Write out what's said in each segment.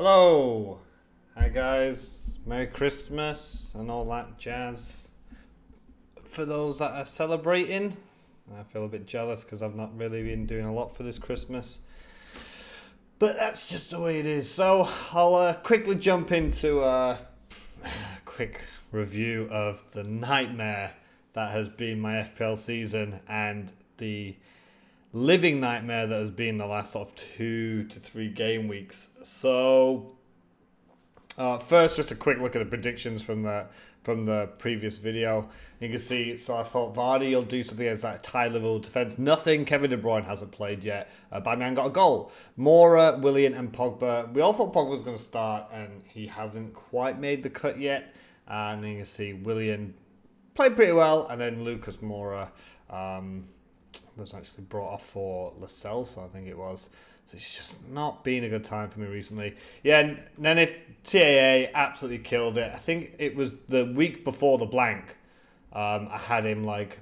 Hello! Hi guys, Merry Christmas and all that jazz. For those that are celebrating, I feel a bit jealous because I've not really been doing a lot for this Christmas. But that's just the way it is. So I'll quickly jump into a quick review of the nightmare that has been my FPL season and the living nightmare that has been the last sort of 2 to 3 game weeks. So first, just a quick look at the predictions from the previous video. You can see, so I thought Vardy will do something as that tie level defense. Nothing. Kevin De Bruyne hasn't played yet. Bamian got a goal. Mora, Willian, and Pogba. We all thought Pogba was going to start, and he hasn't quite made the cut yet. And then you can see Willian played pretty well, and then Lucas Moura was actually brought off for Lascelles, I think it was. So it's just not been a good time for me recently. Yeah, and then if TAA absolutely killed it. I think it was the week before the blank. I had him like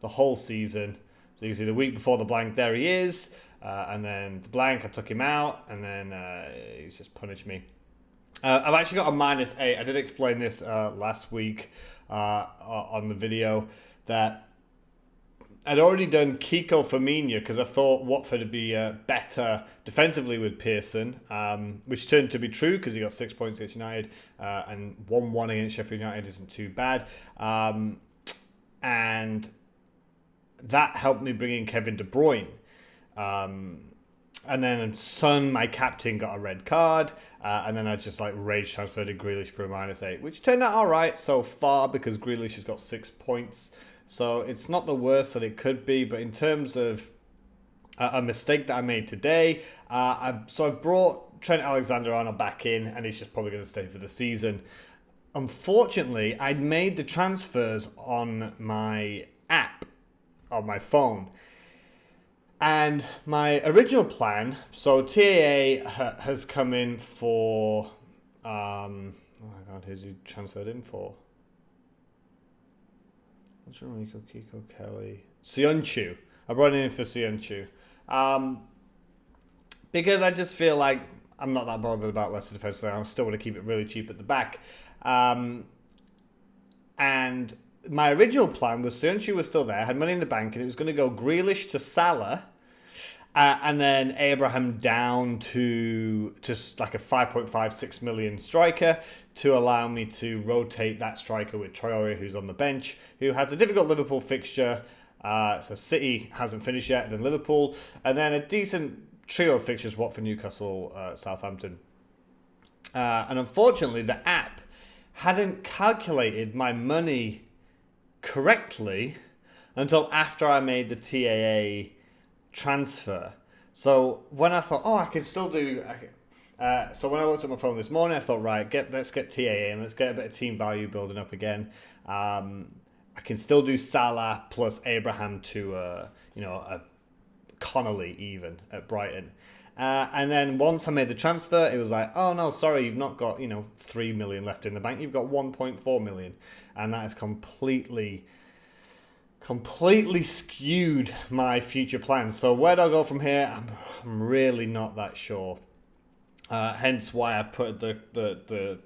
the whole season. So you can see the week before the blank, there he is. And then the blank, I took him out, and then he's just punished me. I've actually got a -8. I did explain this last week on the video that I'd already done Kiko Firmino because I thought Watford would be better defensively with Pearson, which turned to be true because he got 6 points against United and 1-1 against Sheffield United isn't too bad. And that helped me bring in Kevin De Bruyne. And then Son, my captain, got a red card. And then I just rage transferred to Grealish for a -8, which turned out all right so far because Grealish has got 6 points. So it's not the worst that it could be, but in terms of a mistake that I made today, I've brought Trent Alexander-Arnold back in, and he's just probably going to stay for the season. Unfortunately, I'd made the transfers on my app on my phone, and my original plan. So TAA has come in for oh my god, who's he transferred in for? Rico, Kiko, Kelly, Sionchu. I brought him in for Sionchu. Because I just feel like I'm not that bothered about Leicester defense. I still want to keep it really cheap at the back. And my original plan was Sionchu was still there. I had money in the bank, and it was going to go Grealish to Salah. And then Abraham down to just like a 5.56 million striker to allow me to rotate that striker with Traore, who's on the bench, who has a difficult Liverpool fixture. So City hasn't finished yet, then Liverpool, and then a decent trio of fixtures: Watford, Newcastle, Southampton. And unfortunately, the app hadn't calculated my money correctly until after I made the TAA transfer. So when I thought, I can still do. So when I looked at my phone this morning, I thought, right, let's get TAA and let's get a bit of team value building up again. I can still do Salah plus Abraham to a Connolly even at Brighton. And then once I made the transfer, it was like, oh no, sorry, you've not got 3 million left in the bank. You've got 1.4 million, and that is completely skewed my future plans. So where do I go from here? I'm really not that sure. Hence why I've put the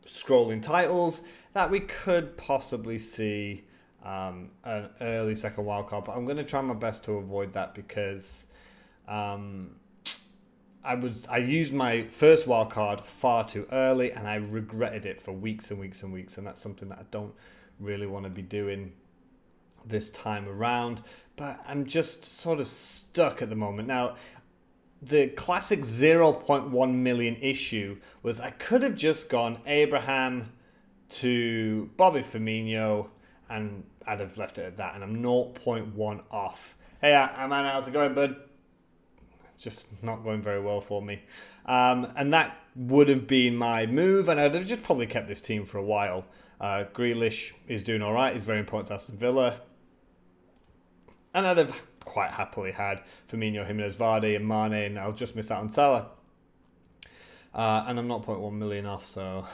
scrolling titles that we could possibly see an early second wildcard, but I'm going to try my best to avoid that because I used my first wildcard far too early, and I regretted it for weeks and weeks and weeks, and that's something that I don't really want to be doing this time around. But I'm just sort of stuck at the moment. Now, the classic 0.1 million issue was I could have just gone Abraham to Bobby Firmino, and I'd have left it at that, and I'm 0.1 off. Hey, man, how's it going, bud? Just not going very well for me. And that would have been my move, and I'd have just probably kept this team for a while. Grealish is doing all right. He's very important to Aston Villa. And I'd have quite happily had Firmino, Jimenez, Vardy, and Mane, and I'll just miss out on Salah. And I'm not 0.1 million off, so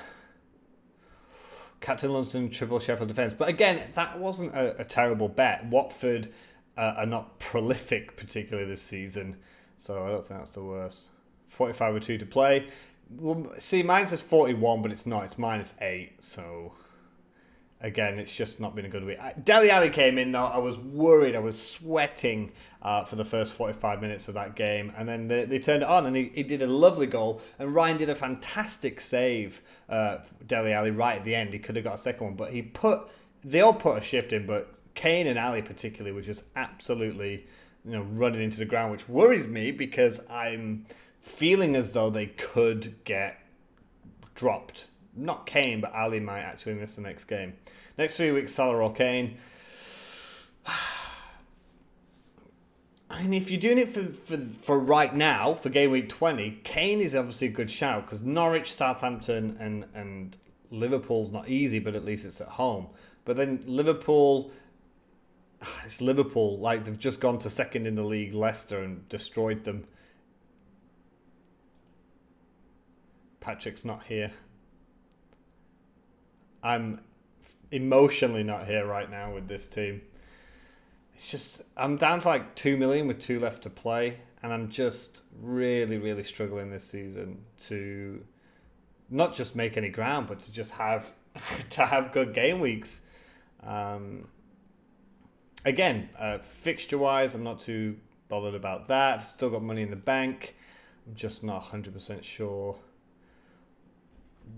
Captain London, triple Sheffield defence. But again, that wasn't a terrible bet. Watford are not prolific, particularly this season, so I don't think that's the worst. 45 with 2 to play. Well, see, mine says 41, but it's not. It's -8. So, again, it's just not been a good week. Dele Alli came in, though. I was worried. I was sweating for the first 45 minutes of that game. And then they turned it on, and he did a lovely goal. And Ryan did a fantastic save, Dele Alli, right at the end. He could have got a second one. But they all put a shift in, but Kane and Ali particularly were just absolutely, running into the ground, which worries me because I'm feeling as though they could get dropped. Not Kane, but Ali might actually miss the next game. Next 3 weeks, Salah or Kane. I mean, if you're doing it for right now, for game week 20, Kane is obviously a good shout because Norwich, Southampton, and Liverpool's not easy, but at least it's at home. But then Liverpool, it's Liverpool. Like, they've just gone to second in the league, Leicester, and destroyed them. Patrick's not here. I'm emotionally not here right now with this team. It's just, I'm down to like 2 million with 2 left to play, and I'm just really, really struggling this season to not just make any ground, but to just have good game weeks. Again, fixture-wise, I'm not too bothered about that. I've still got money in the bank. I'm just not 100% sure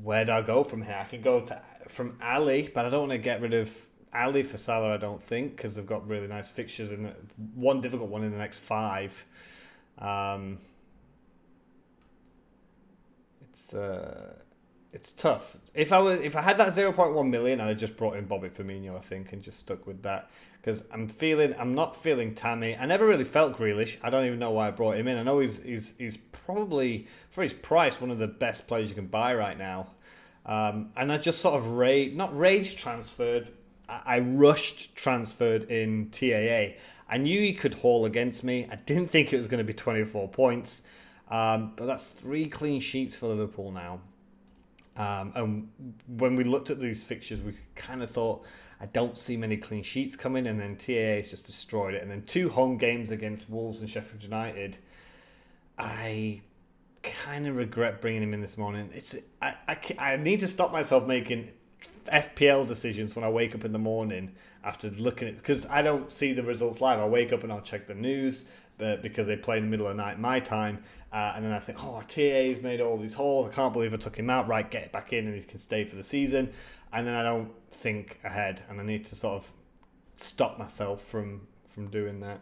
where do I go from here. I could go from Ali, but I don't want to get rid of Ali for Salah, I don't think, because they've got really nice fixtures and one difficult one in the next 5. It's tough. If I had that 0.1 million, I'd have just brought in Bobby Firmino, I think, and just stuck with that. Because I'm not feeling Tammy. I never really felt Grealish. I don't even know why I brought him in. I know he's probably, for his price, one of the best players you can buy right now. And I just sort of transferred. I rushed transferred in TAA. I knew he could haul against me. I didn't think it was going to be 24 points. But that's 3 clean sheets for Liverpool now. And when we looked at these fixtures, we kind of thought, I don't see many clean sheets coming, and then TAA has just destroyed it. And then 2 home games against Wolves and Sheffield United. I kind of regret bringing him in this morning. I need to stop myself making FPL decisions when I wake up in the morning after looking at, because I don't see the results live. I wake up and I'll check the news, but because they play in the middle of the night my time, and then I think, TA's made all these hauls, I can't believe I took him out, right, get back in and he can stay for the season. And then I don't think ahead, and I need to sort of stop myself from doing that.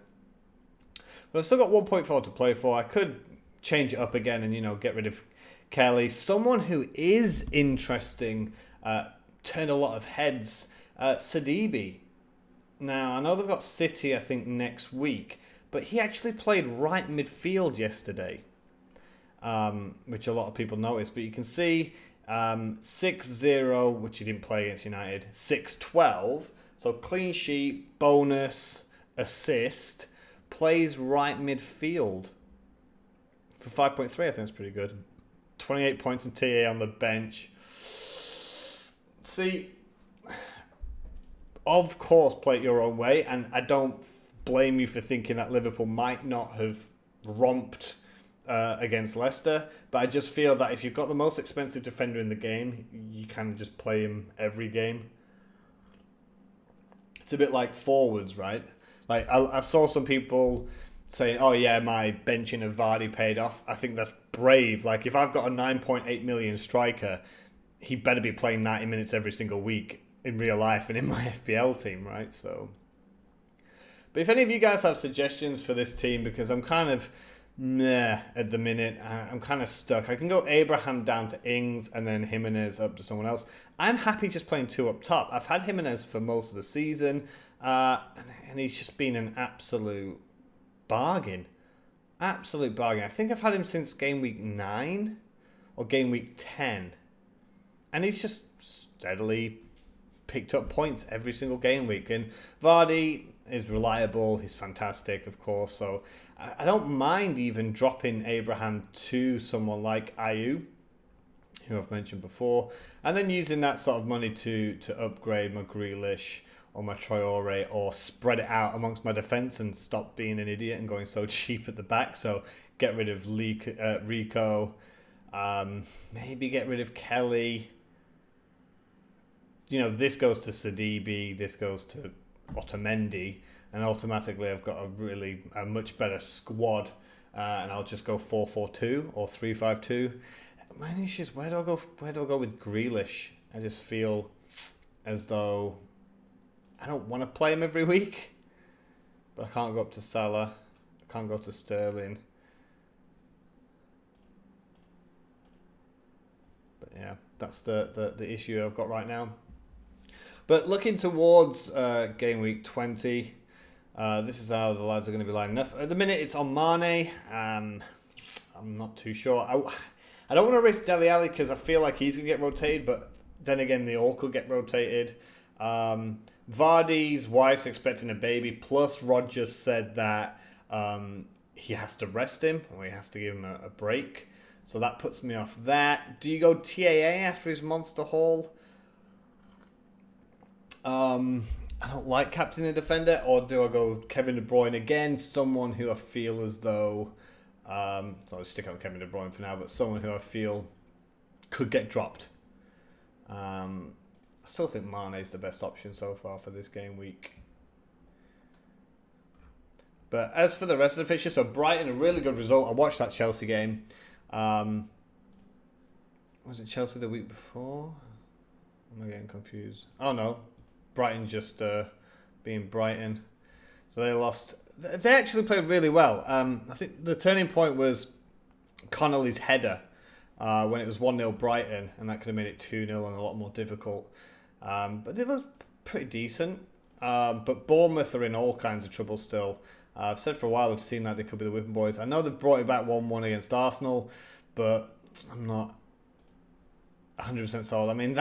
But I've still got 1.4 to play for. I could change it up again and get rid of Kelly. Someone who is interesting, turned a lot of heads, Sidibe. Now, I know they've got City, I think, next week, but he actually played right midfield yesterday, which a lot of people noticed. But you can see 6-0, which he didn't play against United, 6-12, so clean sheet, bonus, assist, plays right midfield. For 5.3, I think that's pretty good. 28 points in TA on the bench. See, of course, play it your own way, and I don't blame you for thinking that Liverpool might not have romped against Leicester, but I just feel that if you've got the most expensive defender in the game, you kind of just play him every game. It's a bit like forwards, right? Like I saw some people saying, "Oh yeah, my benching of Vardy paid off." I think that's brave. Like if I've got a 9.8 million striker, he better be playing 90 minutes every single week in real life and in my FPL team, right? So, but if any of you guys have suggestions for this team, because I'm kind of meh at the minute, I'm kind of stuck. I can go Abraham down to Ings and then Jimenez up to someone else. I'm happy just playing 2 up top. I've had Jimenez for most of the season, and he's just been an absolute bargain. Absolute bargain. I think I've had him since game week 9 or game week 10. And he's just steadily picked up points every single game week. And Vardy is reliable. He's fantastic, of course. So I don't mind even dropping Abraham to someone like Ayew, who I've mentioned before. And then using that sort of money to upgrade my Grealish or my Traore, or spread it out amongst my defence and stop being an idiot and going so cheap at the back. So get rid of Rico, maybe get rid of Kelly. You know, this goes to Sidibe, this goes to Otamendi, and automatically I've got a much better squad, and I'll just go 4-4-2 or 3-5-2. My issue is where do I go with Grealish? I just feel as though I don't want to play him every week, but I can't go up to Salah, I can't go to Sterling. But yeah, that's the issue I've got right now. But looking towards game week 20, this is how the lads are going to be lining up. At the minute, it's on Mane. I'm not too sure. I don't want to risk Dele Alli because I feel like he's going to get rotated, but then again, they all could get rotated. Vardy's wife's expecting a baby, plus Rodgers said that he has to rest him, or he has to give him a break. So that puts me off that. Do you go TAA after his Monster Haul? I don't like captain and defender, or do I go Kevin De Bruyne again? Someone who I feel as though, so I'll stick out Kevin De Bruyne for now, but someone who I feel could get dropped. I still think Mane's the best option so far for this game week. But as for the rest of the fixture, so Brighton, a really good result. I watched that Chelsea game. Was it Chelsea the week before? Am I getting confused? Oh no. Brighton just being Brighton. So they lost. They actually played really well. I think the turning point was Connolly's header when it was 1-0 Brighton, and that could have made it 2-0 and a lot more difficult. But they looked pretty decent. But Bournemouth are in all kinds of trouble still. I've said for a while I've seen that they could be the whipping boys. I know they've brought it back 1-1 against Arsenal, but I'm not 100% sold. I mean,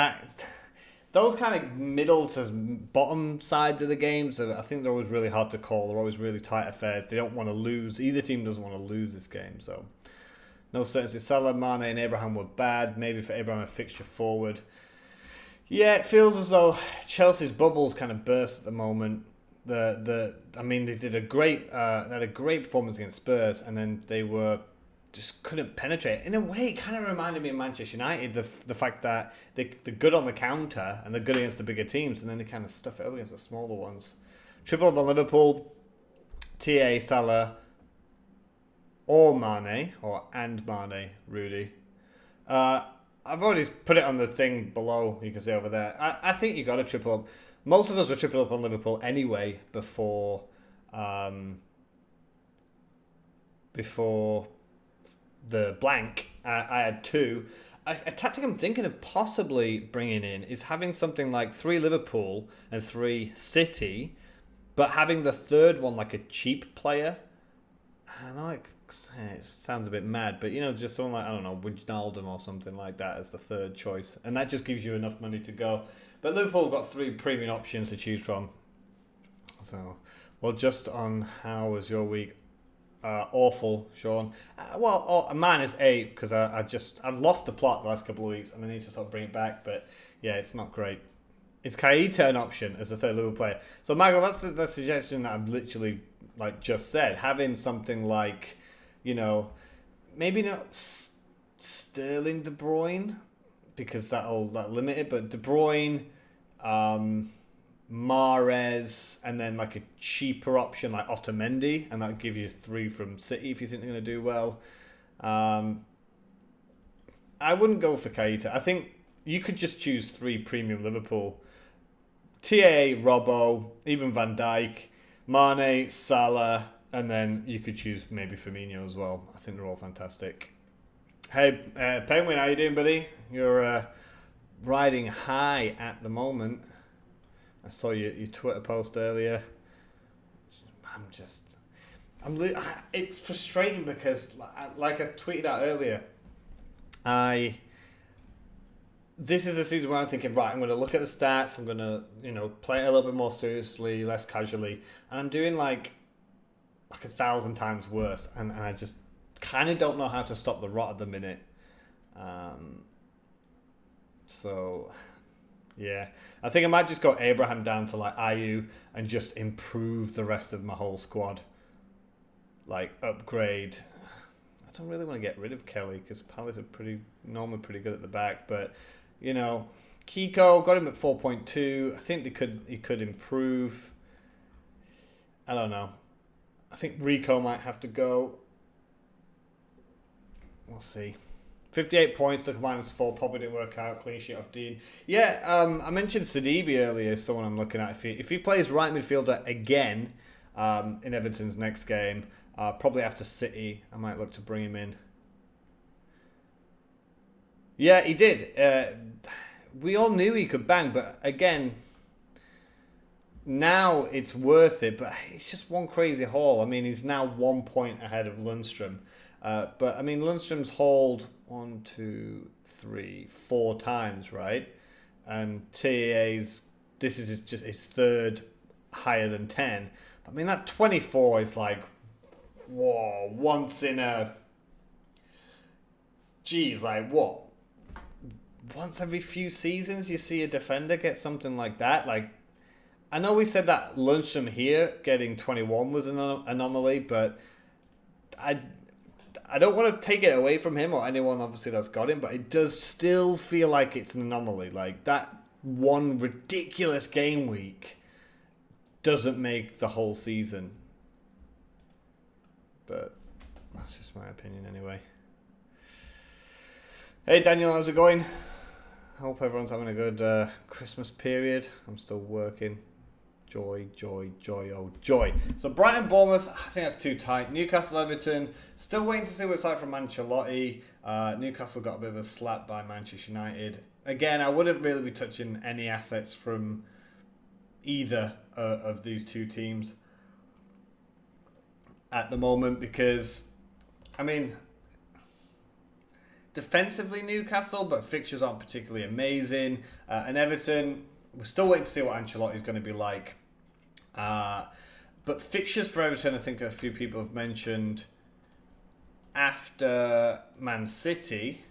those kind of middle to bottom sides of the games, I think they're always really hard to call. They're always really tight affairs. They don't want to lose. Either team doesn't want to lose this game. So, no certainty. Salah, Mane and Abraham were bad. Maybe for Abraham a fixture forward. Yeah, it feels as though Chelsea's bubbles kind of burst at the moment. I mean, they did they had a great performance against Spurs, and then they just couldn't penetrate. In a way, it kind of reminded me of Manchester United, the fact that they're good on the counter and they're good against the bigger teams, and then they kind of stuff it up against the smaller ones. Triple up on Liverpool, TAA, Salah, or Mane, and Mane, Rudy. I've already put it on the thing below, you can see over there. I think you got to triple up. Most of us were triple up on Liverpool anyway before the blank. I had two. A tactic I'm thinking of possibly bringing in is having something like 3 Liverpool and 3 City, but having the third one like a cheap player. I know it sounds a bit mad, but just someone like, I don't know, Wijnaldum or something like that as the third choice, and that just gives you enough money to go. But Liverpool have got 3 premium options to choose from. So, well, just on how was your week? Awful, Sean. Mine is 8 because I've lost the plot the last couple of weeks and I need to sort of bring it back. But yeah, it's not great. Is Keita an option as a third Liverpool player? So Michael, that's the suggestion that I've literally just said. Having something like, maybe not Sterling, De Bruyne, because that'll limit it. But De Bruyne, Mahrez, and then like a cheaper option like Otamendi, and that'll give you 3 from City if you think they're going to do well. I wouldn't go for Keita. I think you could just choose 3 premium Liverpool. TAA, Robbo, even Van Dijk, Mane, Salah, and then you could choose maybe Firmino as well. I think they're all fantastic. Hey, Penguin, how you doing, buddy? You're riding high at the moment. I saw your Twitter post earlier. It's frustrating because, like I tweeted out earlier, this is a season where I'm thinking, right, I'm going to look at the stats, I'm going to, play it a little bit more seriously, less casually, and I'm doing like 1,000 times worse, and I just kind of don't know how to stop the rot at the minute. So Yeah, I think I might just go Abraham down to like Ayew and just improve the rest of my whole squad. Like upgrade. I don't really want to get rid of Kelly because Palace are normally pretty good at the back, but you know, Kiko got him at 4.2. I think he could improve. I don't know. I think Rico might have to go. We'll see. 58 points, took a -4, probably didn't work out. Clean sheet off Dean. Yeah, I mentioned Sidibe earlier, someone I'm looking at. If he plays right midfielder again in Everton's next game, probably after City, I might look to bring him in. Yeah, he did. We all knew he could bang, but again, now it's worth it. But it's just one crazy haul. I mean, he's now 1 point ahead of Lundstrom. But I mean, Lundstrom's hauled 1, 2, 3, 4 times, right? And TAA's, this is just his third higher than 10. I mean, that 24 is like, whoa, once in a, geez, like what? Once every few seasons you see a defender get something like that. Like, I know we said that Lundstrom here getting 21 was an anomaly, but I don't want to take it away from him or anyone obviously that's got him, but it does still feel like it's an anomaly. Like that one ridiculous game week doesn't make the whole season. But that's just my opinion anyway. Hey Daniel, how's it going? Hope everyone's having a good Christmas period. I'm still working. Joy, joy, joy, oh joy. So Brighton, Bournemouth, I think that's too tight. Newcastle, Everton, still waiting to see what it's like from Ancelotti. Newcastle got a bit of a slap by Manchester United. Again, I wouldn't really be touching any assets from either of these two teams at the moment because, I mean, defensively Newcastle, but fixtures aren't particularly amazing. And Everton, we're still waiting to see what Ancelotti is going to be like. But fixtures for Everton, I think a few people have mentioned after Man City,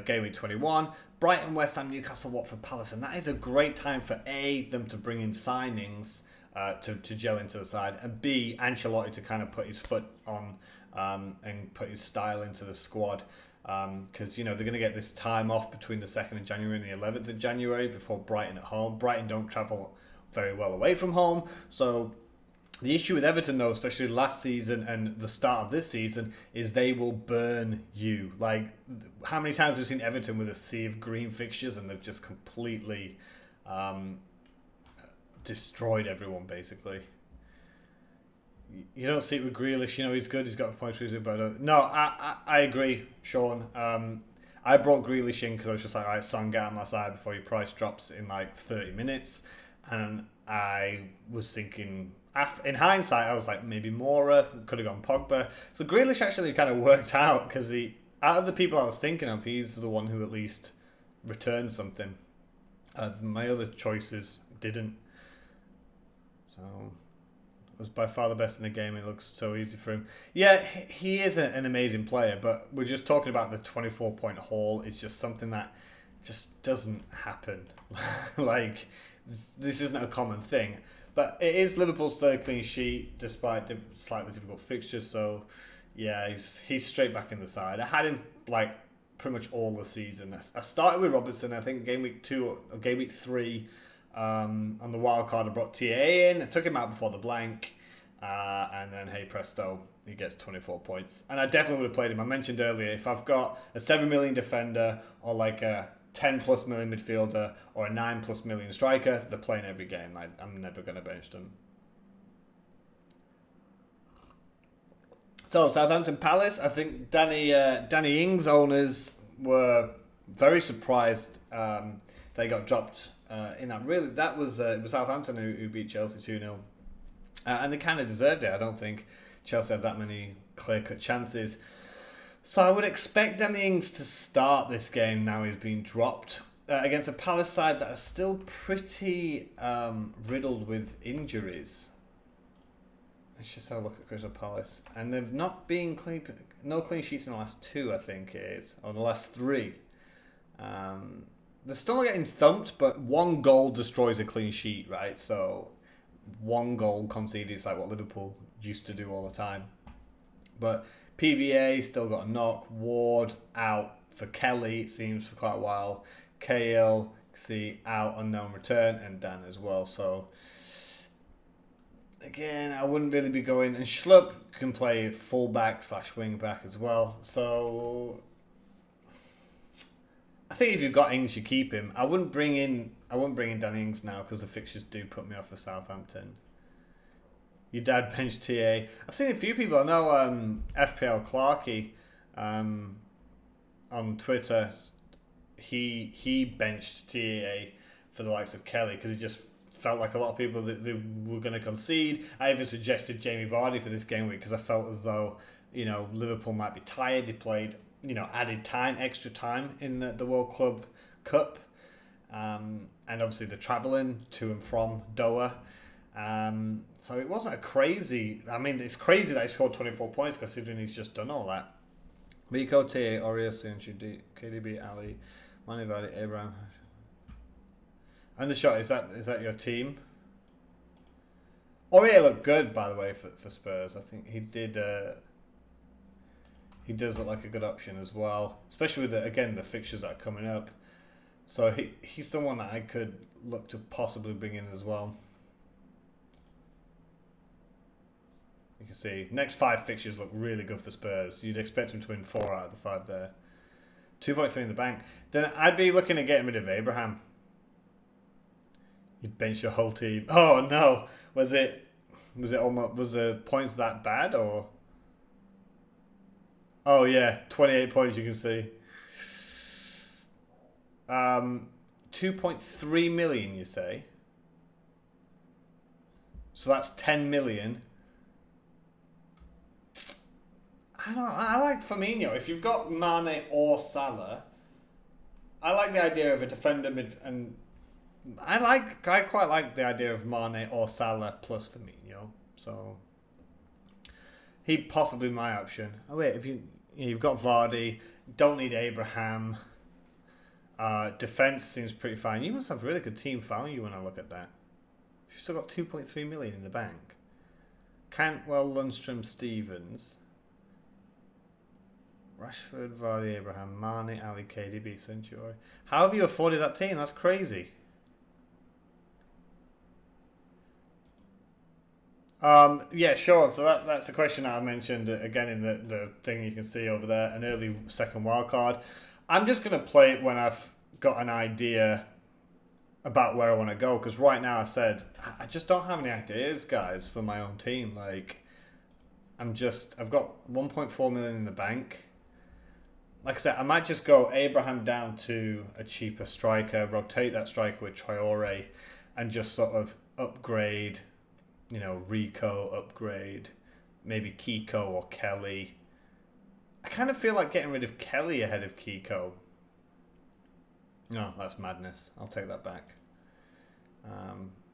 game week 21, Brighton, West Ham, Newcastle, Watford, Palace, and that is a great time for A, them to bring in signings to gel into the side, and B, Ancelotti to kind of put his foot on and put his style into the squad. Because you know they're going to get this time off between the 2nd of January and the 11th of January before Brighton at home. Brighton don't travel very well away from home, so the issue with Everton though, especially last season and the start of this season, is they will burn you. Like, how many times have we seen Everton with a sea of green fixtures and they've just completely destroyed everyone basically. You don't see it with Grealish. You know, he's good. He's got points for his but no, I agree, Sean. I brought Grealish in because I was just like, all right, Son, get on my side before your price drops in like 30 minutes. And I was thinking, in hindsight, I was like, maybe Mora, could have gone Pogba. So Grealish actually kind of worked out because out of the people I was thinking of, he's the one who at least returned something. My other choices didn't. So was by far the best in the game. It looks so easy for him. Yeah, he is an amazing player, but we're just talking about the 24-point haul. It's just something that just doesn't happen. Like, this isn't a common thing. But it is Liverpool's third clean sheet, despite slightly difficult fixtures. So, yeah, he's straight back in the side. I had him, like, pretty much all the season. I started with Robertson, I think, game week 2 or game week 3. On the Wildcard, I brought TAA in. I took him out before the blank. And then, hey presto, he gets 24 points. And I definitely would have played him. I mentioned earlier, if I've got a 7 million defender or like a 10 plus million midfielder or a 9 plus million striker, they're playing every game. I'm never going to bench them. So, Southampton Palace, I think Danny Ings owners were very surprised they got dropped in that. Really, it was Southampton who beat Chelsea 2-0. And they kind of deserved it. I don't think Chelsea had that many clear-cut chances. So I would expect Danny Ings to start this game now he's been dropped against a Palace side that are still pretty riddled with injuries. Let's just have a look at Crystal Palace. And they've not been no clean sheets in the last 2, I think it is. Or the last 3. They're still not getting thumped, but one goal destroys a clean sheet, right? So one goal conceded is like what Liverpool used to do all the time. But PVA still got a knock. Ward out for Kelly, it seems, for quite a while. KL, see, out, unknown return, and Dan as well. So again, I wouldn't really be going. And Schlupp can play fullback / wing back as well. So I think if you've got Ings, you keep him. I wouldn't bring in Danny Ings now because the fixtures do put me off for Southampton. Your dad benched TA. I've seen a few people. I know FPL Clarkey on Twitter. He benched TAA for the likes of Kelly because he just felt like a lot of people that they were going to concede. I even suggested Jamie Vardy for this game week because I felt as though Liverpool might be tired. They played added time, extra time in the World Club Cup, and obviously the travelling to and from Doha. So it wasn't a crazy. I mean, it's crazy that he scored 24 points considering he's just done all that. Rico, TA, Orias, KDB, Ali, Mane, Vardy, Abraham. And the shot, is that your team? Aurier looked good, by the way, for Spurs. I think he did. He does look like a good option as well, especially with the fixtures that are coming up. So he's someone that I could look to possibly bring in as well. You can see next 5 fixtures look really good for Spurs. You'd expect him to win 4 out of the 5 there. 2.3 in the bank. Then I'd be looking at getting rid of Abraham. You'd bench your whole team. Oh no, was the points that bad or? Oh yeah, 28 points you can see. 2.3 million you say. So that's 10 million. I like Firmino. If you've got Mane or Salah, I like the idea of a defender and I quite like the idea of Mane or Salah plus Firmino. So he'd possibly be my option. Oh wait, if you've got Vardy, don't need Abraham. Defense seems pretty fine. You must have really good team value when I look at that. You've still got 2.3 million in the bank. Cantwell, Lundstrom, Stevens, Rashford, Vardy, Abraham, Mane, Ali, KDB, Centurion. How have you afforded that team? That's crazy. Yeah, sure. So that's the question that I mentioned again in the thing you can see over there, an early second wildcard. I'm just going to play it when I've got an idea about where I want to go, because right now I just don't have any ideas, guys, for my own team. Like, I've got 1.4 million in the bank. Like I said, I might just go Abraham down to a cheaper striker, rotate that striker with Traore, and just sort of upgrade, Rico upgrade, maybe Kiko or Kelly. I kind of feel like getting rid of Kelly ahead of Kiko. No, that's madness. I'll take that back.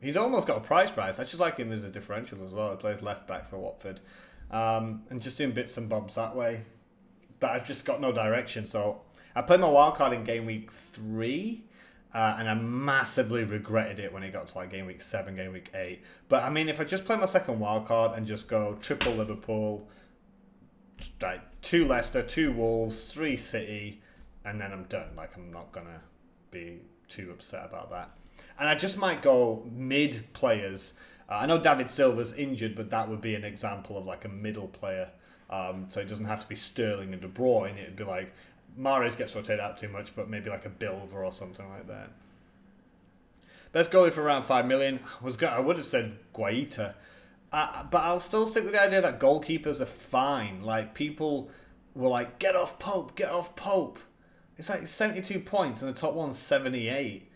He's almost got a price rise. I just like him as a differential as well. He plays left back for Watford. And just doing bits and bobs that way. But I've just got no direction. So I played my wildcard in game week 3. And I massively regretted it when it got to like game week 7, game week 8. But I mean, if I just play my second wildcard and just go triple Liverpool, like 2 Leicester, 2 Wolves, 3 City, and then I'm done. Like, I'm not going to be too upset about that. And I just might go mid players. I know David Silva's injured, but that would be an example of like a middle player. So it doesn't have to be Sterling and De Bruyne. It'd be like Mahrez gets rotated out too much, but maybe like a Bilver or something like that. Best goalie for around 5 million. I would have said Guaita. But I'll still stick with the idea that goalkeepers are fine. Like, people were like, get off Pope, get off Pope. It's like 72 points and the top one's 78.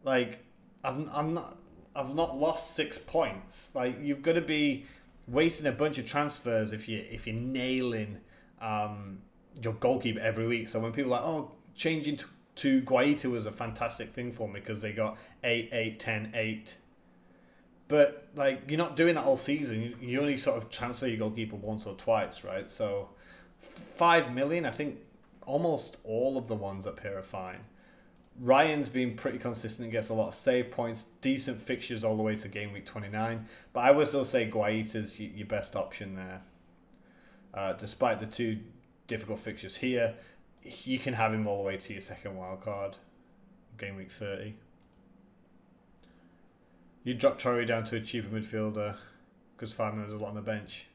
Like, I've not lost 6 points. Like, you've got to be wasting a bunch of transfers if you're nailing your goalkeeper every week. So when people are like, oh, changing to Guaita was a fantastic thing for me because they got 8, 8, 10, 8. But, like, you're not doing that all season. You only sort of transfer your goalkeeper once or twice, right? So, 5 million, I think almost all of the ones up here are fine. Ryan's been pretty consistent and gets a lot of save points, decent fixtures all the way to game week 29. But I would still say Guaita's your best option there. Despite the two difficult fixtures here, you can have him all the way to your second wildcard, game week 30. You drop Torrey down to a cheaper midfielder because 5 minutes is a lot on the bench.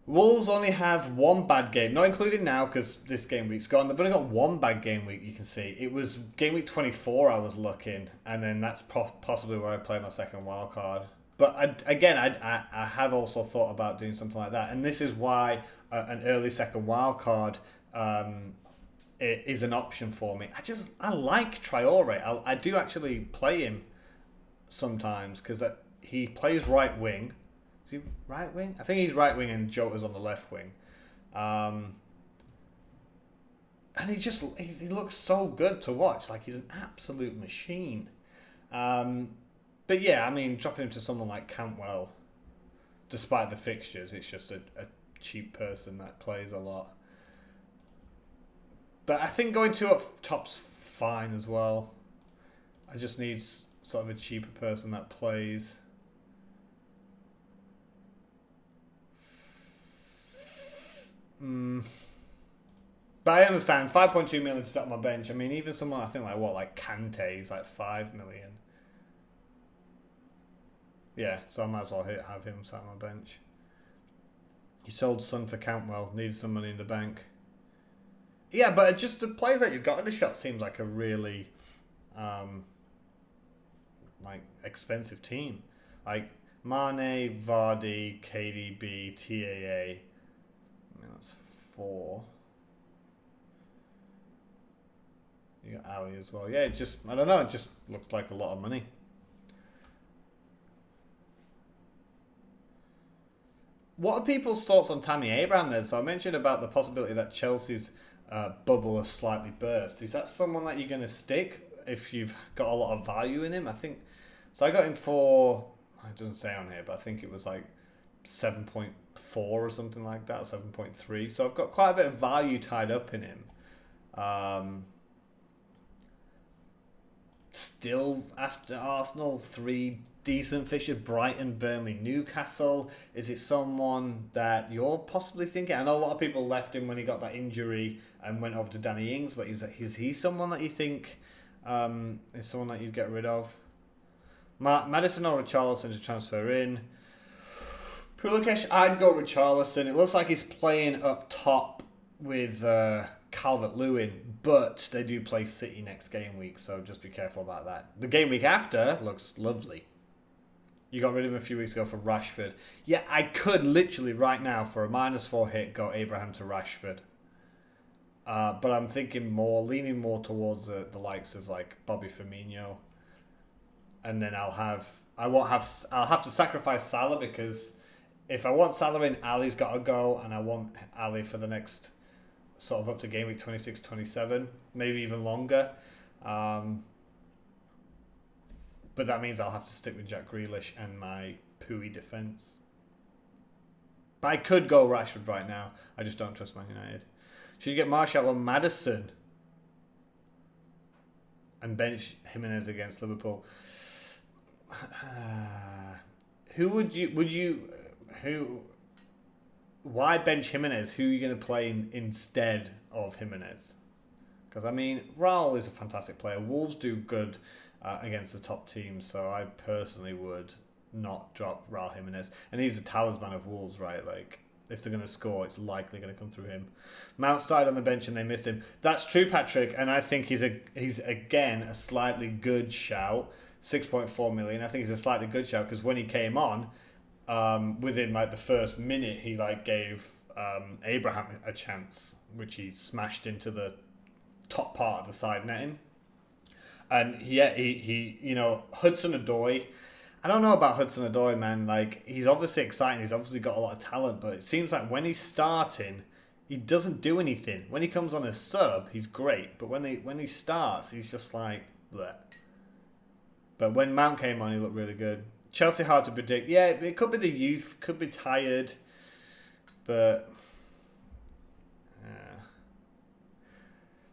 Wolves only have one bad game, not including now because this game week's gone. They've only got one bad game week, you can see. It was game week 24 I was looking, and then that's possibly where I play my second wild card. But I have also thought about doing something like that, and this is why an early second wild card is an option for me. I like Traore. I do actually play him sometimes because he plays right wing. Is he right wing? I think he's right wing and Jota's on the left wing. And he looks so good to watch. Like, he's an absolute machine. But yeah, I mean, dropping him to someone like Cantwell, despite the fixtures, it's just a cheap person that plays a lot. But I think going two up top's fine as well. I just need sort of a cheaper person that plays. But I understand 5.2 million to set on my bench. I mean, even someone I think like Kante is like 5 million. Yeah, so I might as well have him sat on my bench. He sold Son for Cantwell, needed some money in the bank. Yeah, but just the players that you've got in the shot seems like a really expensive team. Like Mane, Vardy, KDB, TAA. That's 4. You got Ali as well. Yeah, I don't know, it just looked like a lot of money. What are people's thoughts on Tammy Abraham then? So I mentioned about the possibility that Chelsea's bubble has slightly burst. Is that someone that you're going to stick if you've got a lot of value in him? I think so. I got him for, it doesn't say on here, but I think it was like 7.4 or something like that, 7.3. So I've got quite a bit of value tied up in him. Still, after Arsenal, 3 decent fixtures: Brighton, Burnley, Newcastle. Is it someone that you're possibly thinking? I know a lot of people left him when he got that injury and went over to Danny Ings, but is he someone that you think is someone that you'd get rid of? Maddison or Richarlison to transfer in. Pulisic, I'd go Richarlison. It looks like he's playing up top with Calvert-Lewin, but they do play City next game week, so just be careful about that. The game week after looks lovely. You got rid of him a few weeks ago for Rashford. Yeah, I could literally right now for a -4 hit go Abraham to Rashford. But I'm thinking leaning more towards the likes of like Bobby Firmino, and then I'll have to sacrifice Salah because if I want Salah in, Ali's got to go, and I want Ali for the next sort of up to game week 26, 27, maybe even longer. But that means I'll have to stick with Jack Grealish and my pooey defence. But I could go Rashford right now. I just don't trust Man United. Should you get Martial or Maddison and bench Jimenez against Liverpool? Why bench Jimenez? Who are you going to play instead of Jimenez? Because, I mean, Raul is a fantastic player. Wolves do good against the top teams, so I personally would not drop Raul Jimenez. And he's the talisman of Wolves, right? Like, if they're going to score, it's likely going to come through him. Mount started on the bench and they missed him. That's true, Patrick, and I think he's again a slightly good shout. 6.4 million. I think he's a slightly good shout because when he came on, within like the first minute, he like gave Abraham a chance, which he smashed into the top part of the side netting. And he Hudson-Odoi. I don't know about Hudson-Odoi, man. Like, he's obviously exciting. He's obviously got a lot of talent, but it seems like when he's starting, he doesn't do anything. When he comes on as sub, he's great, but when he starts, he's just like bleh. But when Mount came on, he looked really good. Chelsea hard to predict. Yeah, it could be the youth, could be tired, but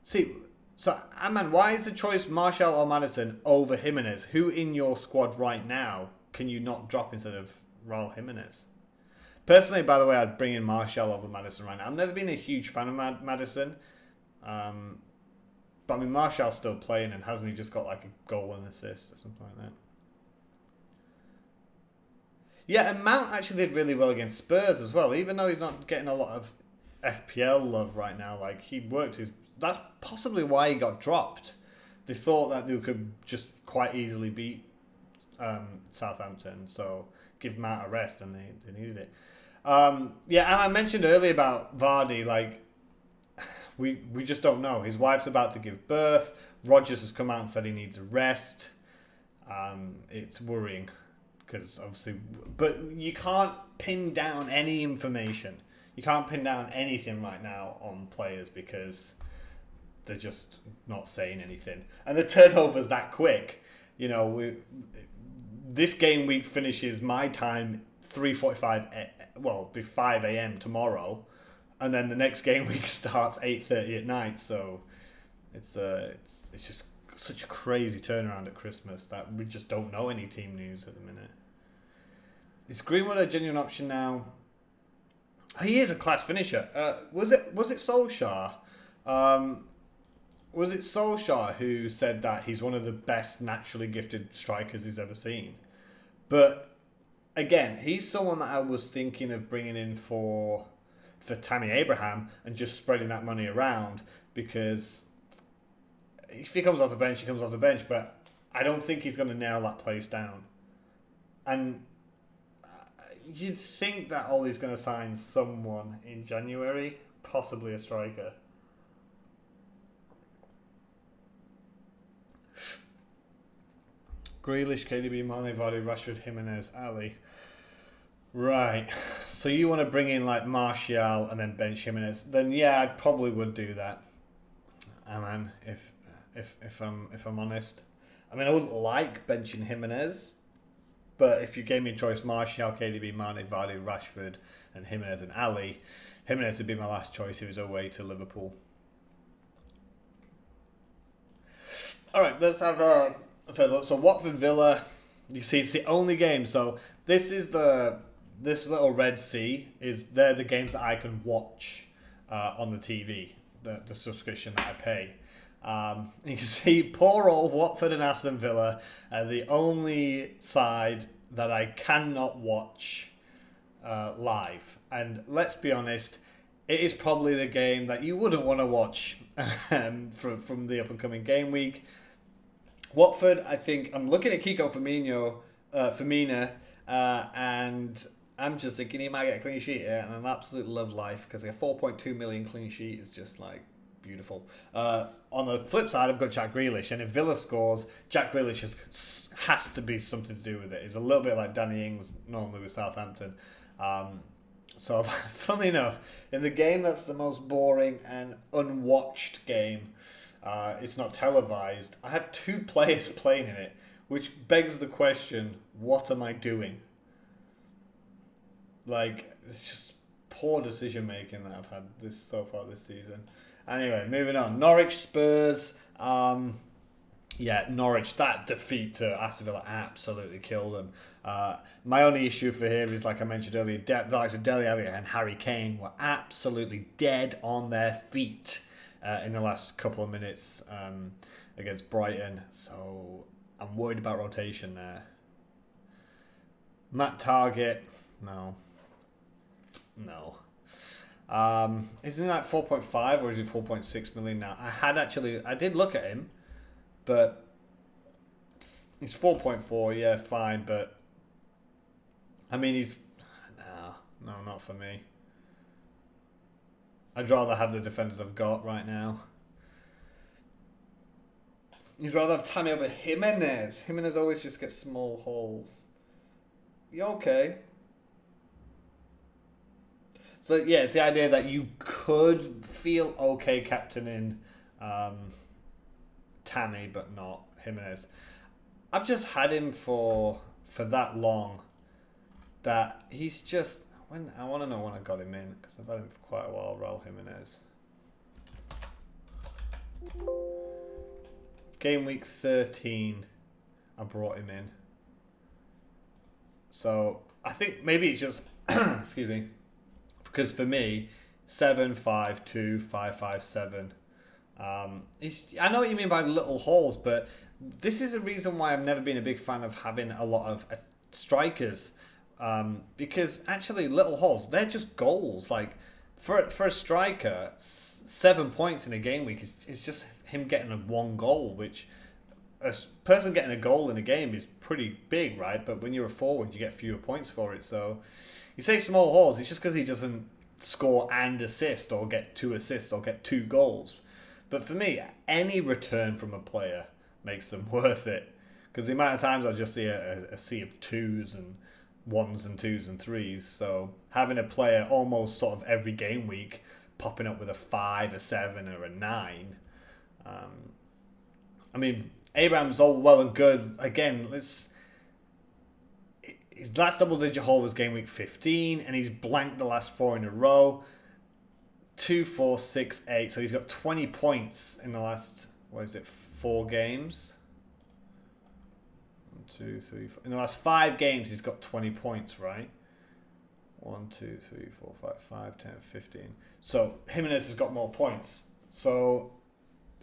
See, so Aman, why is the choice Martial or Madison over Jimenez? Who in your squad right now can you not drop instead of Raul Jimenez? Personally, by the way, I'd bring in Martial over Madison right now. I've never been a huge fan of Madison. But I mean, Martial's still playing, and hasn't he just got like a goal and assist or something like that? Yeah, and Mount actually did really well against Spurs as well, even though he's not getting a lot of FPL love right now. Like, he worked his... That's possibly why he got dropped. They thought that they could just quite easily beat Southampton, so give Mount a rest, and they needed it. Yeah, and I mentioned earlier about Vardy, like, we just don't know. His wife's about to give birth. Rodgers has come out and said he needs a rest. It's worrying, because obviously... But you can't pin down any information. You can't pin down anything right now on players because they're just not saying anything. And the turnover's that quick. You know, this game week finishes my time 3:45, well, it'll be 5 a.m. tomorrow. And then the next game week starts 8:30 at night. So it's just such a crazy turnaround at Christmas that we just don't know any team news at the minute. Is Greenwood a genuine option now? He is a class finisher. Was it Solskjaer? Was it Solskjaer who said that he's one of the best naturally gifted strikers he's ever seen? But again, he's someone that I was thinking of bringing in for Tammy Abraham and just spreading that money around, because if he comes off the bench, he comes off the bench, but I don't think he's going to nail that place down. And you'd think that Ollie's going to sign someone in January, possibly a striker. Grealish, KDB, Mane, Vardy, Rashford, Jimenez, Ali. Right. So you want to bring in like Martial and then bench Jimenez? Then yeah, I probably would do that. Man, if I'm honest. I mean, I wouldn't like benching Jimenez, but if you gave me a choice, Martial, KDB, Mane, Vardy, Rashford, and Jimenez and Ali, Jimenez would be my last choice if he was away to Liverpool. All right, let's have a third look. So Watford Villa, you see, it's the only game. So this little red C they're the games that I can watch on the TV, the subscription that I pay. You can see poor old Watford and Aston Villa are the only side that I cannot watch live. And let's be honest, it is probably the game that you wouldn't want to watch from the up-and-coming game week. Watford, I think, I'm looking at Kiko Firmino, and I'm just thinking he might get a clean sheet here, and I absolutely love life, because a 4.2 million clean sheet is just like beautiful. On the flip side, I've got Jack Grealish, and if Villa scores, Jack Grealish has to be something to do with it. He's a little bit like Danny Ings normally with Southampton. So, funnily enough, in the game that's the most boring and unwatched game, it's not televised, I have two players playing in it, which begs the question, what am I doing? Like, it's just poor decision making that I've had so far this season. Anyway, moving on. Norwich Spurs. Yeah, Norwich, that defeat to Aston Villa absolutely killed them. My only issue for here is, like I mentioned earlier, the likes of Dele Alli and Harry Kane were absolutely dead on their feet in the last couple of minutes against Brighton. So I'm worried about rotation there. Matt Target, no. Isn't that 4.5 or is it 4.6 million now? I did look at him, but he's 4.4, yeah, fine, but I mean, no, not for me. I'd rather have the defenders I've got right now. You'd rather have Tammy over Jimenez. Jimenez always just gets small holes. You okay? So yeah, it's the idea that you could feel okay captaining Tammy, but not Jimenez. I've just had him for that long that he's just... I want to know when I got him in, because I've had him for quite a while, Raul Jimenez. Game week 13, I brought him in. So I think maybe it's just, excuse me, because for me, 7-5-2, 5-5-7. I know what you mean by little hauls, but this is a reason why I've never been a big fan of having a lot of strikers. Because actually, little hauls, they're just goals. Like for a striker, 7 points in a game week is just him getting a one goal, which a person getting a goal in a game is pretty big, right? But when you're a forward, you get fewer points for it. So you say small hauls, it's just because he doesn't score and assist or get 2 assists or get 2 goals. But for me, any return from a player makes them worth it. Because the amount of times I just see a sea of 2s and 1s and 2s and 3s. So having a player almost sort of every game week popping up with a 5, a 7 or a 9. I mean, Abraham's all well and good. Again, his last double-digit haul was game week 15, and he's blanked the last 4 in a row. 2, 4, 6, 8. So he's got 20 points in the last, 4 games? 1, 2, 3, 4. In the last 5 games, he's got 20 points, right? 1, 2, 3, 4, 5, 5, 10, 15. So Jimenez has got more points. So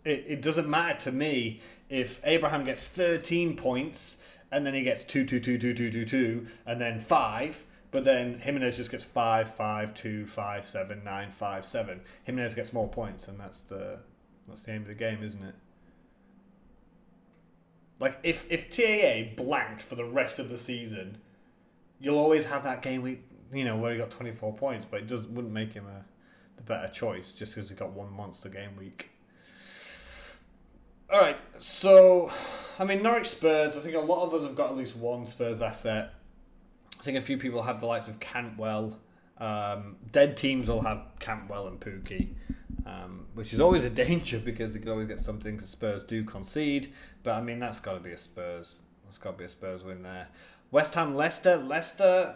it doesn't matter to me if Abraham gets 13 points and then he gets 2, 2, 2, 2, 2, 2, 2, and then 5. But then Jimenez just gets 5, 5, 2, 5, 7, 9, 5, 7. Jimenez gets more points, and that's the aim of the game, isn't it? Like if TAA blanked for the rest of the season, you'll always have that game week, where he got 24 points, but it just wouldn't make him the better choice just because he got one monster game week. All right, so I mean Norwich Spurs. I think a lot of us have got at least one Spurs asset. I think a few people have the likes of Cantwell. Dead teams will have Cantwell and Pookie, which is always a danger because they could always get something because Spurs do concede. But I mean that's got to be a Spurs. That's got to be a Spurs win there. West Ham, Leicester. Leicester.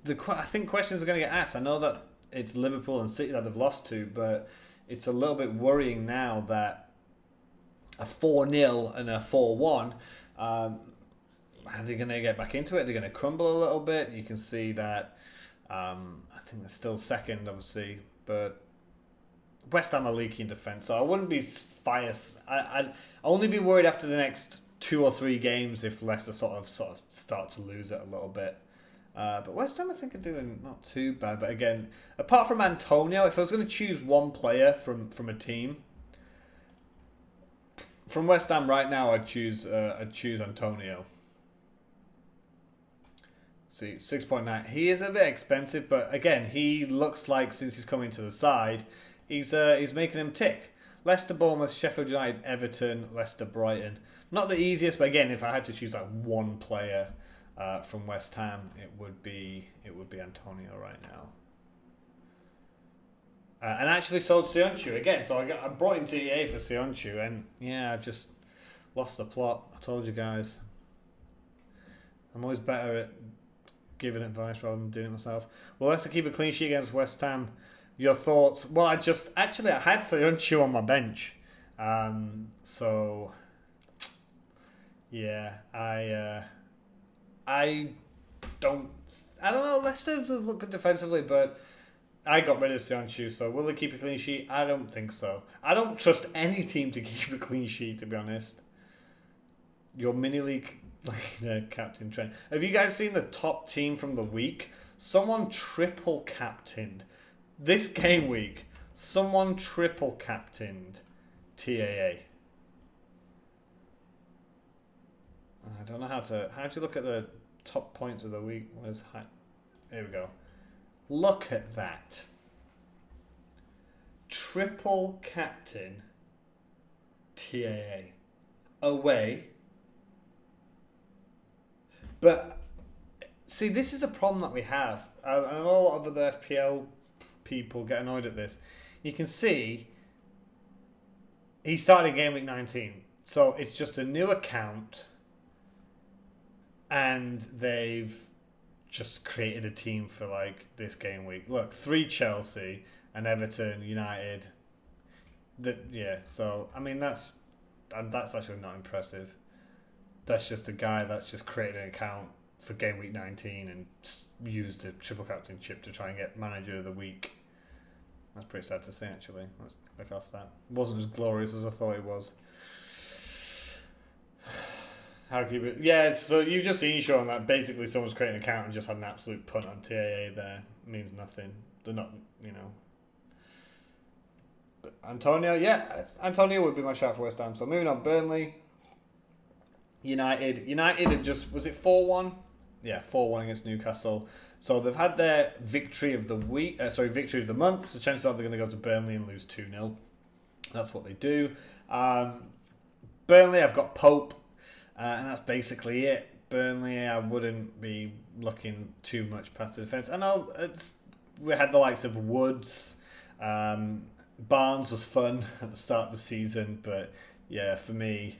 I think questions are going to get asked. I know that it's Liverpool and City that they've lost to, but it's a little bit worrying now that a 4-0 and a 4-1. Are they going to get back into it? They're going to crumble a little bit. You can see that. I think they're still second, obviously, but West Ham are leaky in defence, so I wouldn't be I'd only be worried after the next 2 or 3 games if Leicester sort of start to lose it a little bit. But West Ham, I think, are doing not too bad. But again, apart from Antonio, if I was going to choose one player from a team, from West Ham right now, I'd choose Antonio. See, 6.9. He is a bit expensive, but again, he looks like since he's coming to the side, he's making him tick. Leicester, Bournemouth, Sheffield United, Everton, Leicester, Brighton. Not the easiest, but again, if I had to choose like one player from West Ham, it would be Antonio right now. And actually sold Sionchu again, so I brought in TAA for Sionchu, and yeah, I've just lost the plot. I told you guys. I'm always better at giving advice rather than doing it myself. Well, Leicester keep a clean sheet against West Ham. Your thoughts? Well, I had Sionchu on my bench, so yeah, I don't know. Leicester look good defensively, but I got rid of Sionchu, so will they keep a clean sheet? I don't think so. I don't trust any team to keep a clean sheet, to be honest. Your mini league captain trend. Have you guys seen the top team from the week? Someone triple captained this game week. Someone triple captained TAA. I don't know how to look at the top points of the week. Here we go. Look at that. Triple captain TAA. Away. But, see, this is a problem that we have. I know a lot of other FPL people get annoyed at this. You can see he started game week 19. So it's just a new account. And they've just created a team for like this game week. Look, 3 Chelsea and Everton, United. Yeah. So I mean that's actually not impressive. That's just a guy that's just created an account for game week 19 and used a triple captain chip to try and get manager of the week. That's pretty sad to see, actually. Let's look off that. It wasn't as glorious as I thought it was. How can you? Yeah, so you've just seen Sean that basically someone's created an account and just had an absolute punt on TAA there. It means nothing. They're not, you know. But Antonio, yeah, Antonio would be my shout for West Ham. So moving on, Burnley. United have just, was it 4-1? Yeah, 4-1 against Newcastle. So they've had their victory of the week, victory of the month. So chances are they're going to go to Burnley and lose 2-0. That's what they do. Burnley, I've got Pope, and that's basically it. Burnley, I wouldn't be looking too much past the defence. I know we had the likes of Woods. Barnes was fun at the start of the season, but yeah, for me,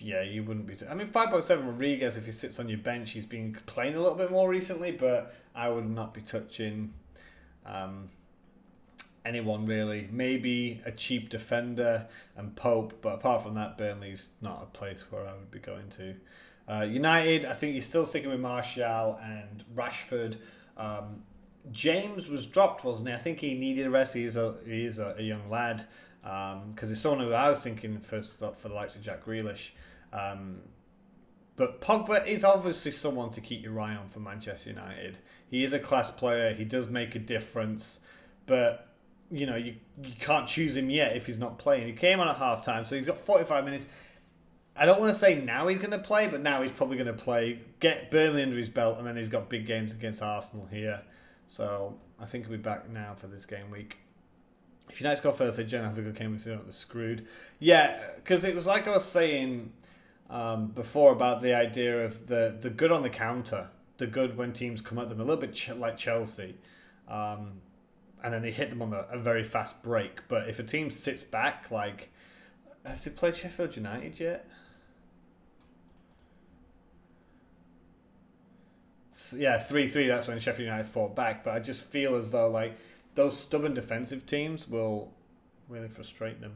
yeah, you wouldn't be. I mean, 5.7 Rodriguez, if he sits on your bench, he's been playing a little bit more recently, but I would not be touching anyone really. Maybe a cheap defender and Pope, but apart from that, Burnley's not a place where I would be going to. United, I think you're still sticking with Martial and Rashford. James was dropped, wasn't he? I think he needed a rest. He is a young lad. Because it's someone who I was thinking first up for the likes of Jack Grealish. But Pogba is obviously someone to keep your eye on for Manchester United. He is a class player. He does make a difference. But, you know, you can't choose him yet if he's not playing. He came on at half-time, so he's got 45 minutes. I don't want to say now he's going to play, but now he's probably going to play. Get Burnley under his belt, and then he's got big games against Arsenal here. So I think he'll be back now for this game week. If United score first, they generally have a good game. If they don't, they're screwed. Yeah, because it was like I was saying before about the idea of the good on the counter, the good when teams come at them, a little bit like Chelsea, and then they hit them on a very fast break. But if a team sits back, like, have they played Sheffield United yet? Yeah, 3-3, that's when Sheffield United fought back. But I just feel as though, like, those stubborn defensive teams will really frustrate them.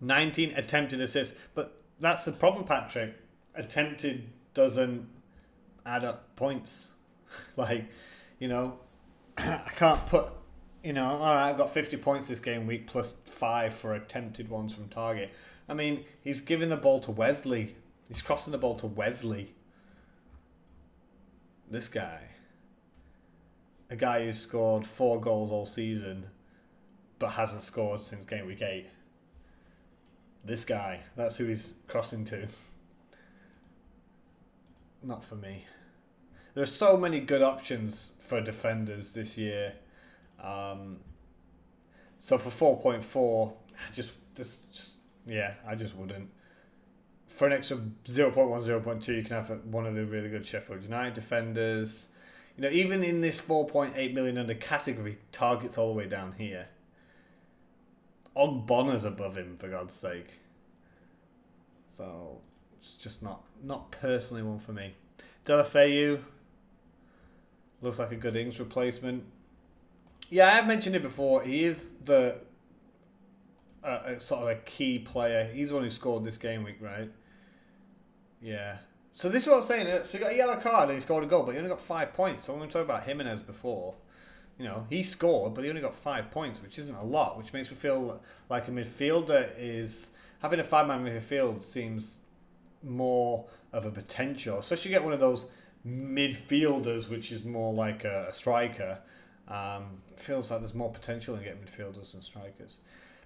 19 attempted assists. But that's the problem, Patrick. Attempted doesn't add up points. Like, you know, I can't put, you know, all right, I've got 50 points this game week plus 5 for attempted ones from target. I mean, he's giving the ball to Wesley. He's crossing the ball to Wesley. This guy. A guy who's scored 4 goals all season but hasn't scored since game week 8. This guy, that's who he's crossing to. Not for me. There's so many good options for defenders this year. So for 4.4, I just wouldn't. For an extra 0.1, 0.2, you can have one of the really good Sheffield United defenders. You know, even in this 4.8 million under category, targets all the way down here. Ogbonna's above him, for God's sake. So, it's just not personally one for me. Deulofeu looks like a good Ings replacement. Yeah, I have mentioned it before. He is the sort of a key player. He's the one who scored this game week, right? Yeah. So this is what I was saying. So he got a yellow card and he scored a goal, but he only got 5 points. So when we talked about Jimenez before, you know, he scored, but he only got 5 points, which isn't a lot, which makes me feel like a midfielder is... Having a 5-man midfield seems more of a potential, especially you get one of those midfielders, which is more like a striker. It feels like there's more potential in getting midfielders than strikers.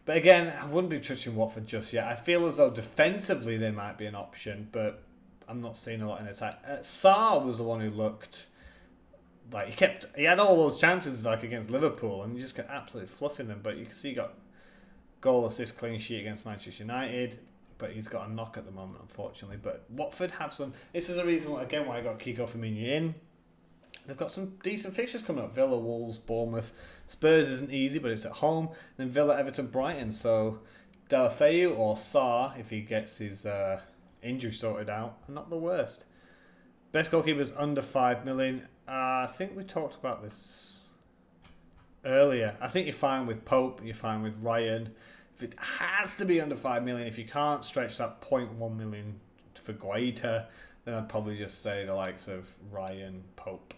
But again, I wouldn't be touching Watford just yet. I feel as though defensively they might be an option, but I'm not seeing a lot in attack. Sarr was the one who looked like he had all those chances like against Liverpool, and he just got absolutely fluffing them. But you can see he got goal, assist, clean sheet against Manchester United, but he's got a knock at the moment, unfortunately. But Watford have some. This is a reason again why I got Kiko Firmino in. They've got some decent fixtures coming up. Villa, Wolves, Bournemouth. Spurs isn't easy, but it's at home. Then Villa, Everton, Brighton. So Deulofeu or Sarr, if he gets his injury sorted out, are not the worst. Best goalkeepers under 5 million. I think we talked about this earlier. I think you're fine with Pope, you're fine with Ryan. If it has to be under 5 million, if you can't stretch that 0.1 million for Guaita, then I'd probably just say the likes of Ryan, Pope.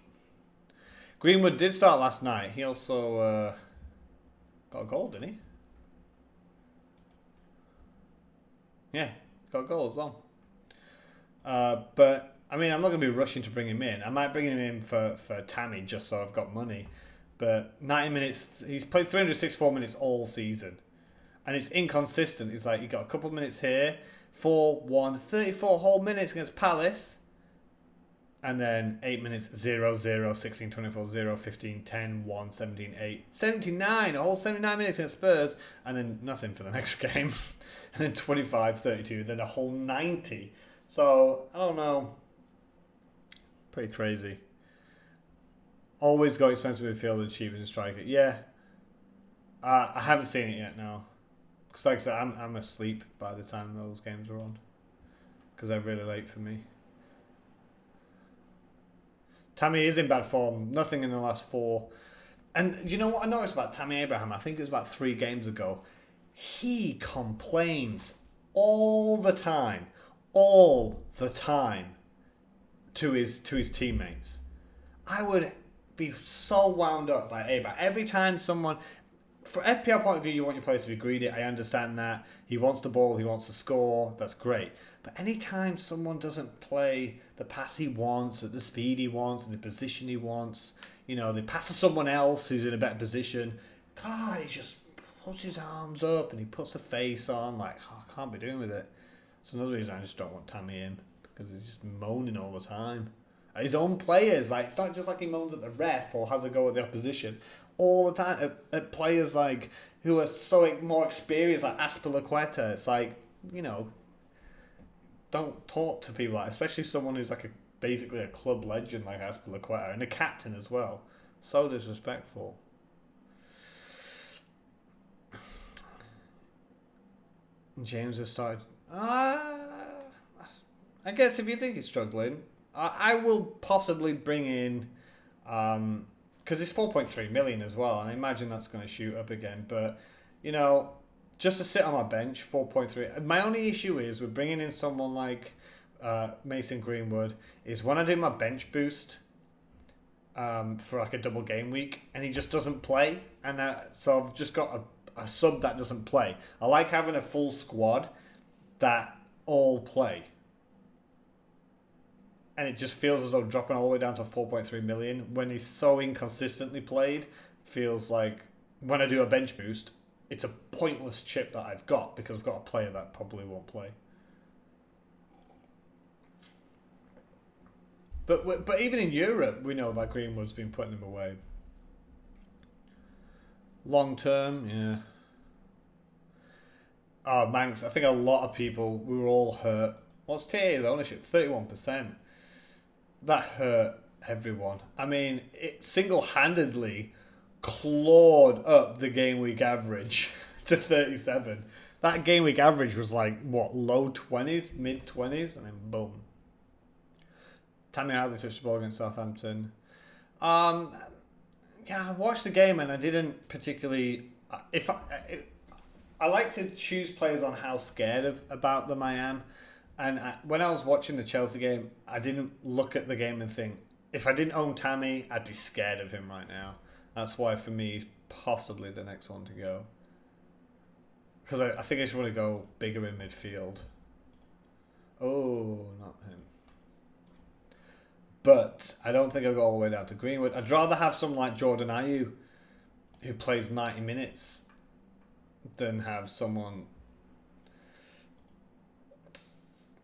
Greenwood did start last night. He also got a goal, didn't he? Yeah, got a goal as well. But, I mean, I'm not going to be rushing to bring him in. I might bring him in for Tammy just so I've got money. But 90 minutes, he's played 364 minutes all season. And it's inconsistent. It's like you got a couple of minutes here, 4-1, 34 whole minutes against Palace. And then 8 minutes, 0-0, 16, 24, 0, 15, 10, 1, 17, 8, 79, a whole 79 minutes against Spurs. And then nothing for the next game. And then 25, 32, then a whole 90. So, I don't know. Pretty crazy. Always go expensive midfielder, cheap as a striker. Yeah. I haven't seen it yet, no. Because like I said, I'm asleep by the time those games are on. Because they're really late for me. Tammy is in bad form. Nothing in the last 4. And you know what I noticed about Tammy Abraham? I think it was about 3 games ago. He complains all the time. All the time. To his teammates. I would be so wound up by Abraham. Every time someone... For FPL point of view, you want your players to be greedy. I understand that. He wants the ball. He wants to score. That's great. But anytime someone doesn't play the pass he wants, at the speed he wants, and the position he wants, you know, they pass to someone else who's in a better position. God, he just puts his arms up and he puts a face on. Like, oh, I can't be doing with it. It's another reason I just don't want Tammy in. Because he's just moaning all the time. His own players. Like, it's not just like he moans at the ref or has a go at the opposition. All the time at players like who are so more experienced, like Aspilicueta. It's like, you know, don't talk to people like, especially someone who's like basically a club legend like Aspilicueta and a captain as well. So disrespectful. James has started. I guess if you think he's struggling, I will possibly bring in. Because it's 4.3 million as well, and I imagine that's going to shoot up again. But, you know, just to sit on my bench, 4.3. My only issue is with bringing in someone like Mason Greenwood is when I do my bench boost for like a double game week, and he just doesn't play. And so I've just got a sub that doesn't play. I like having a full squad that all play. And it just feels as though dropping all the way down to 4.3 million when he's so inconsistently played feels like when I do a bench boost, it's a pointless chip that I've got because I've got a player that probably won't play. But even in Europe, we know that Greenwood's been putting him away. Long term, yeah. Oh, Manx, I think a lot of people, we were all hurt. What's TAA's ownership? 31%. That hurt everyone. I mean, it single-handedly clawed up the game week average to 37. That game week average was like, what, low 20s, mid 20s? I mean, boom. Tammy hardly touched the ball against Southampton. Yeah, I watched the game and I didn't particularly... I like to choose players on how scared about them I am. And when I was watching the Chelsea game, I didn't look at the game and think, if I didn't own Tammy, I'd be scared of him right now. That's why, for me, he's possibly the next one to go. Because I think I just want to go bigger in midfield. Oh, not him. But I don't think I'll go all the way down to Greenwood. I'd rather have someone like Jordan Ayew, who plays 90 minutes, than have someone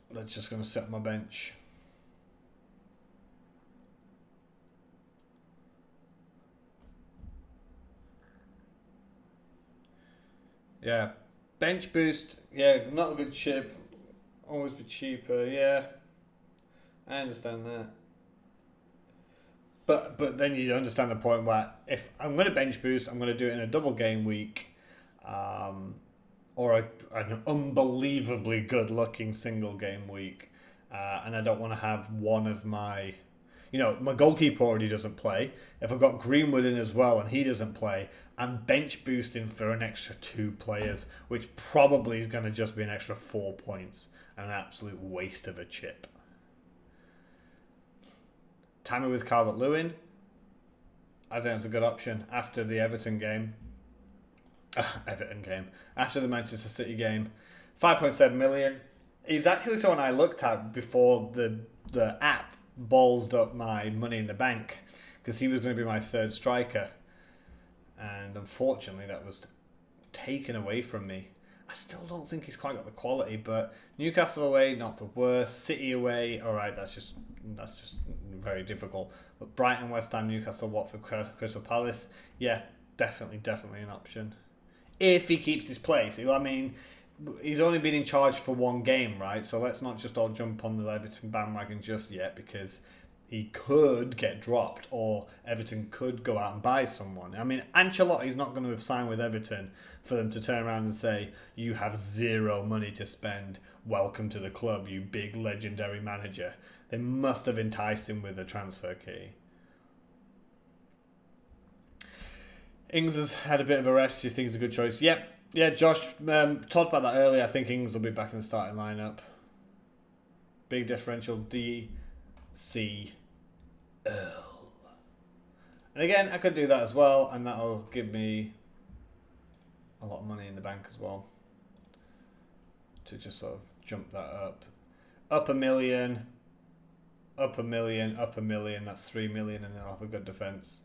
that's just going to sit on my bench. Yeah. Bench boost. Yeah, not a good chip. Always be cheaper. Yeah. I understand that. But then you understand the point where if I'm going to bench boost, I'm going to do it in a double game week. Or an unbelievably good-looking single-game week. And I don't want to have one of my... my goalkeeper already doesn't play. If I've got Greenwood in as well and he doesn't play, I'm bench boosting for an extra 2 players, which probably is going to just be an extra 4 points. An absolute waste of a chip. Tammy with Calvert-Lewin. I think that's a good option after the Everton game. After the Manchester City game. 5.7 million. He's actually someone I looked at before the app ballsed up my money in the bank, because he was going to be my third striker. And unfortunately that was taken away from me. I still don't think he's quite got the quality, but Newcastle away, not the worst. City away, alright, that's just very difficult. But Brighton, West Ham, Newcastle, Watford, Crystal Palace, yeah, definitely an option. If he keeps his place. I mean, he's only been in charge for 1 game, right? So let's not just all jump on the Everton bandwagon just yet, because he could get dropped, or Everton could go out and buy someone. I mean, Ancelotti's not going to have signed with Everton for them to turn around and say, you have 0 money to spend, welcome to the club, you big legendary manager. They must have enticed him with a transfer key. Ings has had a bit of a rest. Do you think it's a good choice? Yep. Yeah, Josh talked about that earlier. I think Ings will be back in the starting lineup. Big differential, DC Earl. And again, I could do that as well, and that'll give me a lot of money in the bank as well to just sort of jump that up. Up 1 million, up 1 million, up 1 million. That's 3 million, and I'll have a good defense.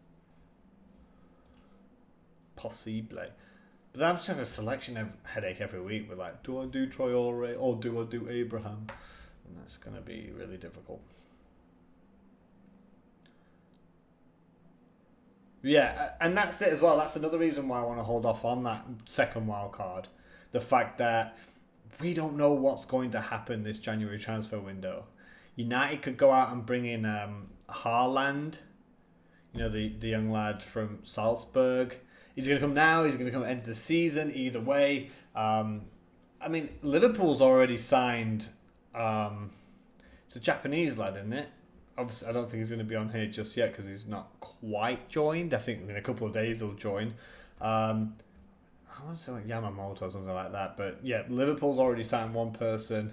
Possibly. But I'm just having a selection headache every week with like, do I do Traore or do I do Abraham? And that's going to be really difficult. Yeah, and that's it as well. That's another reason why I want to hold off on that second wild card. The fact that we don't know what's going to happen this January transfer window. United could go out and bring in Haaland, the young lad from Salzburg. He's going to come now. He's going to come at the end of the season. Either way, I mean, Liverpool's already signed. It's a Japanese lad, isn't it? Obviously, I don't think he's going to be on here just yet because he's not quite joined. I think in a couple of days he'll join. I want to say like Yamamoto or something like that. But yeah, Liverpool's already signed one person.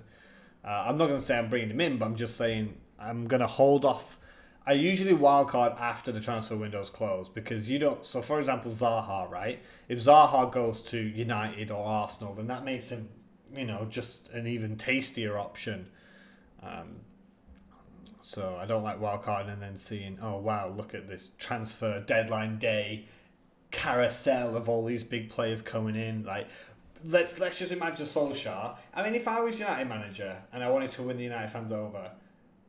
I'm not going to say I'm bringing him in, but I'm just saying I'm going to hold off. I usually wildcard after the transfer window's closed because you don't. So, for example, Zaha, right? If Zaha goes to United or Arsenal, then that makes him, just an even tastier option. So I don't like wildcarding and then seeing, oh wow, look at this transfer deadline day carousel of all these big players coming in. Like, let's just imagine Solskjaer. I mean, if I was United manager and I wanted to win the United fans over,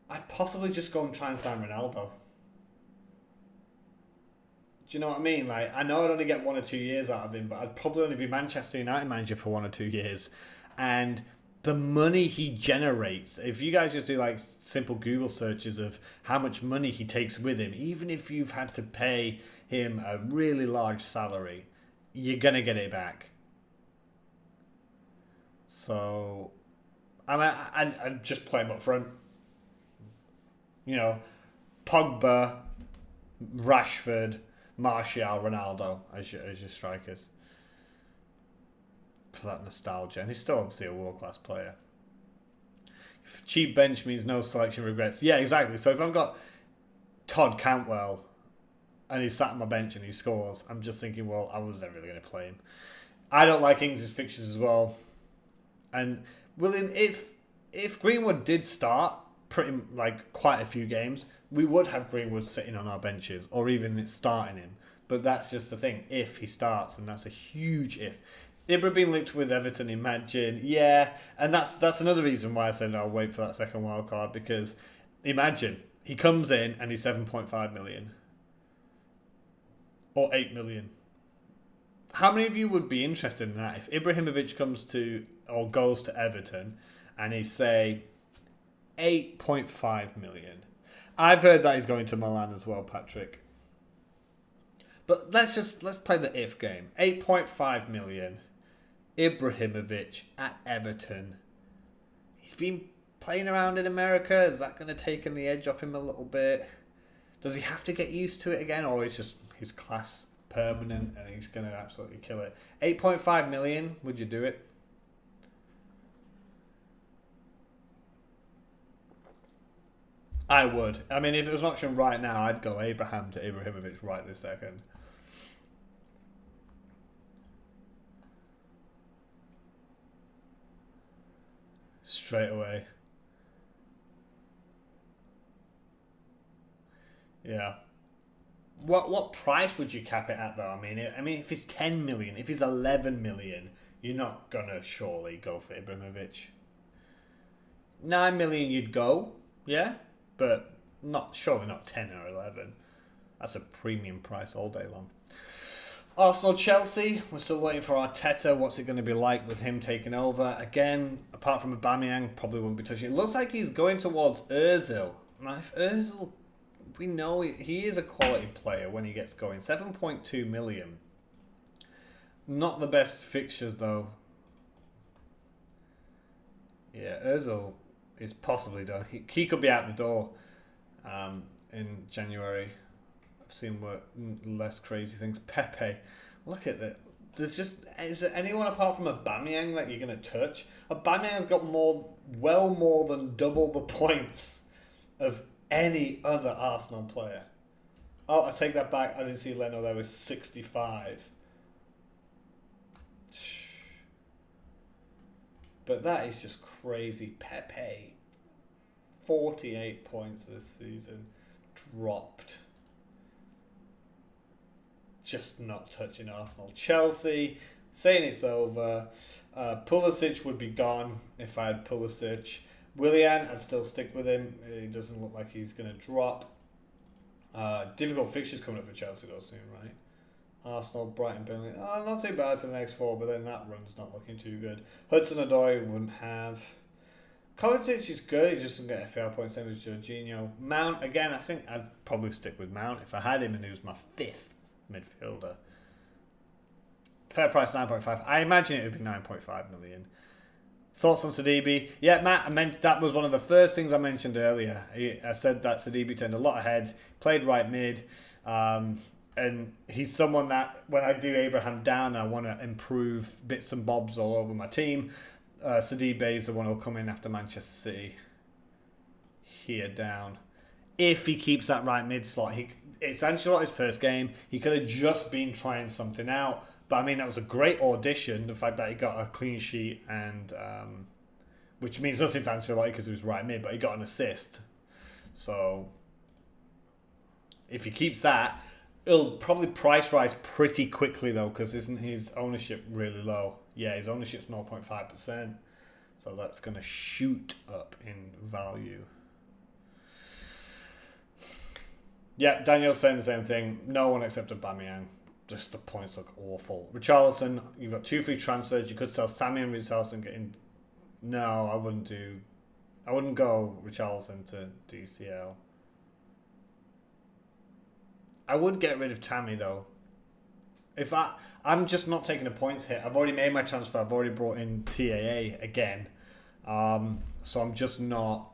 I'd possibly just go and try and sign Ronaldo. Do you know what I mean? Like, I know I'd only get 1 or 2 years out of him, but I'd probably only be Manchester United manager for 1 or 2 years. And the money he generates, if you guys just do like simple Google searches of how much money he takes with him, even if you've had to pay him a really large salary, you're going to get it back. So, I'd just play him up front. Pogba, Rashford, Martial, Ronaldo as your strikers. For that nostalgia. And he's still obviously a world-class player. Cheap bench means no selection regrets. Yeah, exactly. So if I've got Todd Cantwell and he's sat on my bench and he scores, I'm just thinking, well, I was never really going to play him. I don't like Ings' fixtures as well. And William, if Greenwood did start quite a few games, we would have Greenwood sitting on our benches or even starting him. But that's just the thing. If he starts, and that's a huge if. Ibra being linked with Everton, imagine. Yeah, and that's another reason why I said I'll wait for that second wild card, because imagine he comes in and he's 7.5 million or 8 million. How many of you would be interested in that if Ibrahimovic comes to or goes to Everton and he's say 8.5 million? I've heard that he's going to Milan as well, Patrick. But let's play the if game. 8.5 million. Ibrahimovic at Everton. He's been playing around in America. Is that going to take the edge off him a little bit? Does he have to get used to it again, or is just his class permanent and he's going to absolutely kill it? 8.5 million, would you do it? I would. I mean, if there was an option right now, I'd go Abraham to Ibrahimovic right this second. Straight away. Yeah. What price would you cap it at though? I mean, if it's 10 million, if it's 11 million, you're not gonna surely go for Ibrahimovic. 9 million, you'd go, yeah, but surely not 10 or 11. That's a premium price all day long. Arsenal Chelsea, we're still waiting for Arteta. What's it going to be like with him taking over? Again, apart from Aubameyang, probably won't be touching it. Looks like he's going towards Ozil. Now, if Ozil, we know he is a quality player when he gets going. 7.2 million. Not the best fixtures, though. Yeah, Ozil is possibly done. He could be out the door in January. I've seen less crazy things. Pepe, look at that. Is there anyone apart from Aubameyang that you're going to touch? Aubameyang's got well more than double the points of any other Arsenal player. Oh, I take that back. I didn't see Leno there with 65. But that is just crazy. Pepe, 48 points this season. Dropped. Just not touching Arsenal. Chelsea, saying it's over. Pulisic would be gone if I had Pulisic. Willian, I'd still stick with him. He doesn't look like he's going to drop. Difficult fixtures coming up for Chelsea though soon, right? Arsenal, Brighton, Burnley. Oh, not too bad for the next 4, but then that run's not looking too good. Hudson-Odoi wouldn't have. Kovacic is good. He just doesn't get FPL points, same as Jorginho. Mount, again, I think I'd probably stick with Mount if I had him and he was my 5th midfielder. Fair price 9.5. I imagine it would be 9.5 million. Thoughts on Sidibe? Yeah, Matt, that was one of the first things I mentioned earlier. I said that Sidibe turned a lot of heads, played right mid, and he's someone that when I do Abraham down, I want to improve bits and bobs all over my team. Sidibe is the one who'll come in after Manchester City. Here down. If he keeps that right mid slot, it's Ancelotti's first game. He could have just been trying something out. But I mean, that was a great audition. The fact that he got a clean sheet and, which means nothing to Ancelotti because he was right mid, but he got an assist. So if he keeps that, it'll probably price rise pretty quickly though, because isn't his ownership really low? Yeah, his ownership's 0.5%. So that's going to shoot up in value. Yeah, Daniel's saying the same thing. No one except Aubameyang. Just the points look awful. Richarlison, you've got 2 free transfers. You could sell Sammy and Richarlison getting. No, I wouldn't go Richarlison to DCL. I would get rid of Tammy though. I'm just not taking a points hit. I've already made my transfer. I've already brought in TAA again. So I'm just not.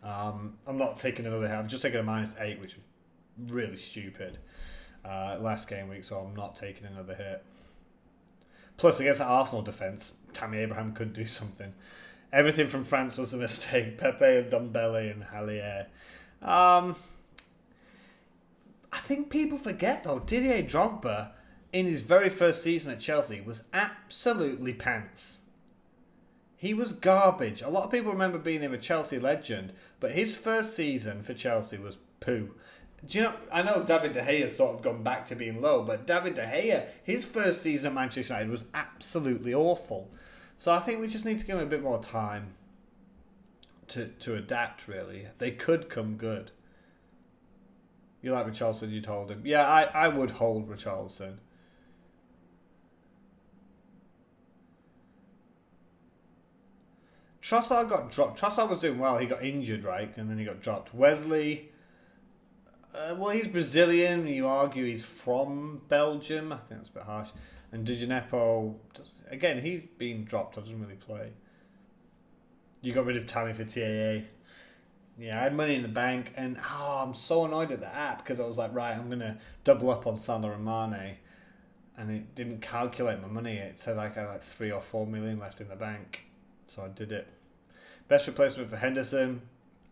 I'm not taking another hit. I'm just taking a -8, which is really stupid. Last game week, so I'm not taking another hit. Plus, against the Arsenal defence, Tammy Abraham could do something. Everything from France was a mistake. Pepe and Dombele and Hallier. I think people forget though, Didier Drogba in his very first season at Chelsea was absolutely pants. He was garbage. A lot of people remember being him a Chelsea legend, but his first season for Chelsea was poo. Do you know, I know David De Gea's sort of gone back to being low, but David De Gea, his first season at Manchester United was absolutely awful. So I think we just need to give him a bit more time to adapt, really. They could come good. You like Richarlison, you told him. Yeah, I would hold Richarlison. Trossard got dropped. Trossard was doing well. He got injured, right? And then he got dropped. Wesley, well, he's Brazilian. You argue he's from Belgium. I think that's a bit harsh. And Di Ginepo, again, he's been dropped. Doesn't really play. You got rid of Tammy for TAA. Yeah, I had money in the bank, and I'm so annoyed at the app because I was like, right, I'm gonna double up on Salah and Mane, and it didn't calculate my money. It said like I had like 3 or 4 million left in the bank, so I did it. Best replacement for Henderson.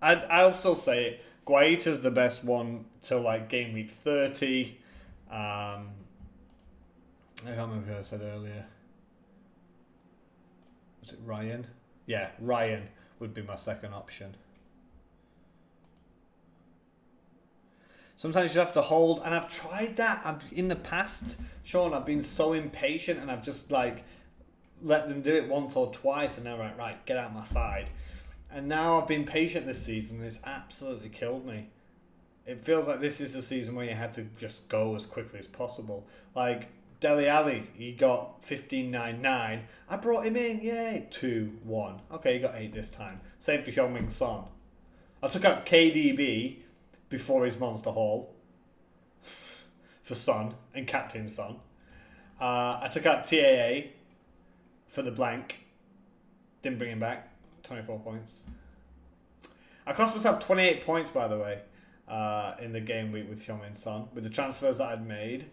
I'll still say it. Guaita's the best one till like game week 30. I can't remember who I said earlier. Was it Ryan? Yeah, Ryan would be my second option. Sometimes you have to hold, and I've tried that. In the past, Sean, I've been so impatient, and I've just like let them do it once or twice, and they're like, right, get out my side. And now I've been patient this season, and it's absolutely killed me. It feels like this is the season where you had to just go as quickly as possible. Like Dele Alli, he got 15.99. I brought him in, yay, 2-1. Okay, he got 8 this time. Same for Heung-min Son. I took out KDB before his Monster Haul for Son and Captain Son. I took out TAA for the blank. Didn't bring him back. 24 points. I cost myself 28 points, by the way, in the game week with Heung-min Son. With the transfers that I'd made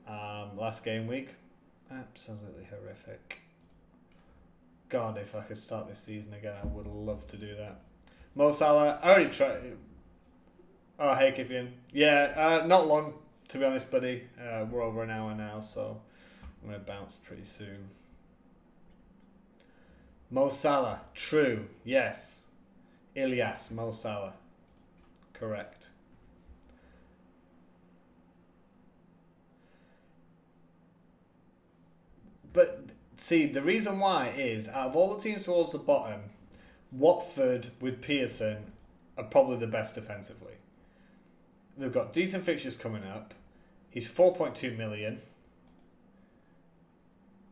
last game week. Absolutely horrific. God, if I could start this season again, I would love to do that. Mo Salah, I already tried. Oh, hey, Kifian. Yeah, not long, to be honest, buddy. We're over an hour now, so I'm going to bounce pretty soon. Mo Salah, true, yes. Ilyas, Mo Salah, correct. But, see, the reason why is, out of all the teams towards the bottom, Watford with Pearson are probably the best defensively. They've got decent fixtures coming up. He's 4.2 million.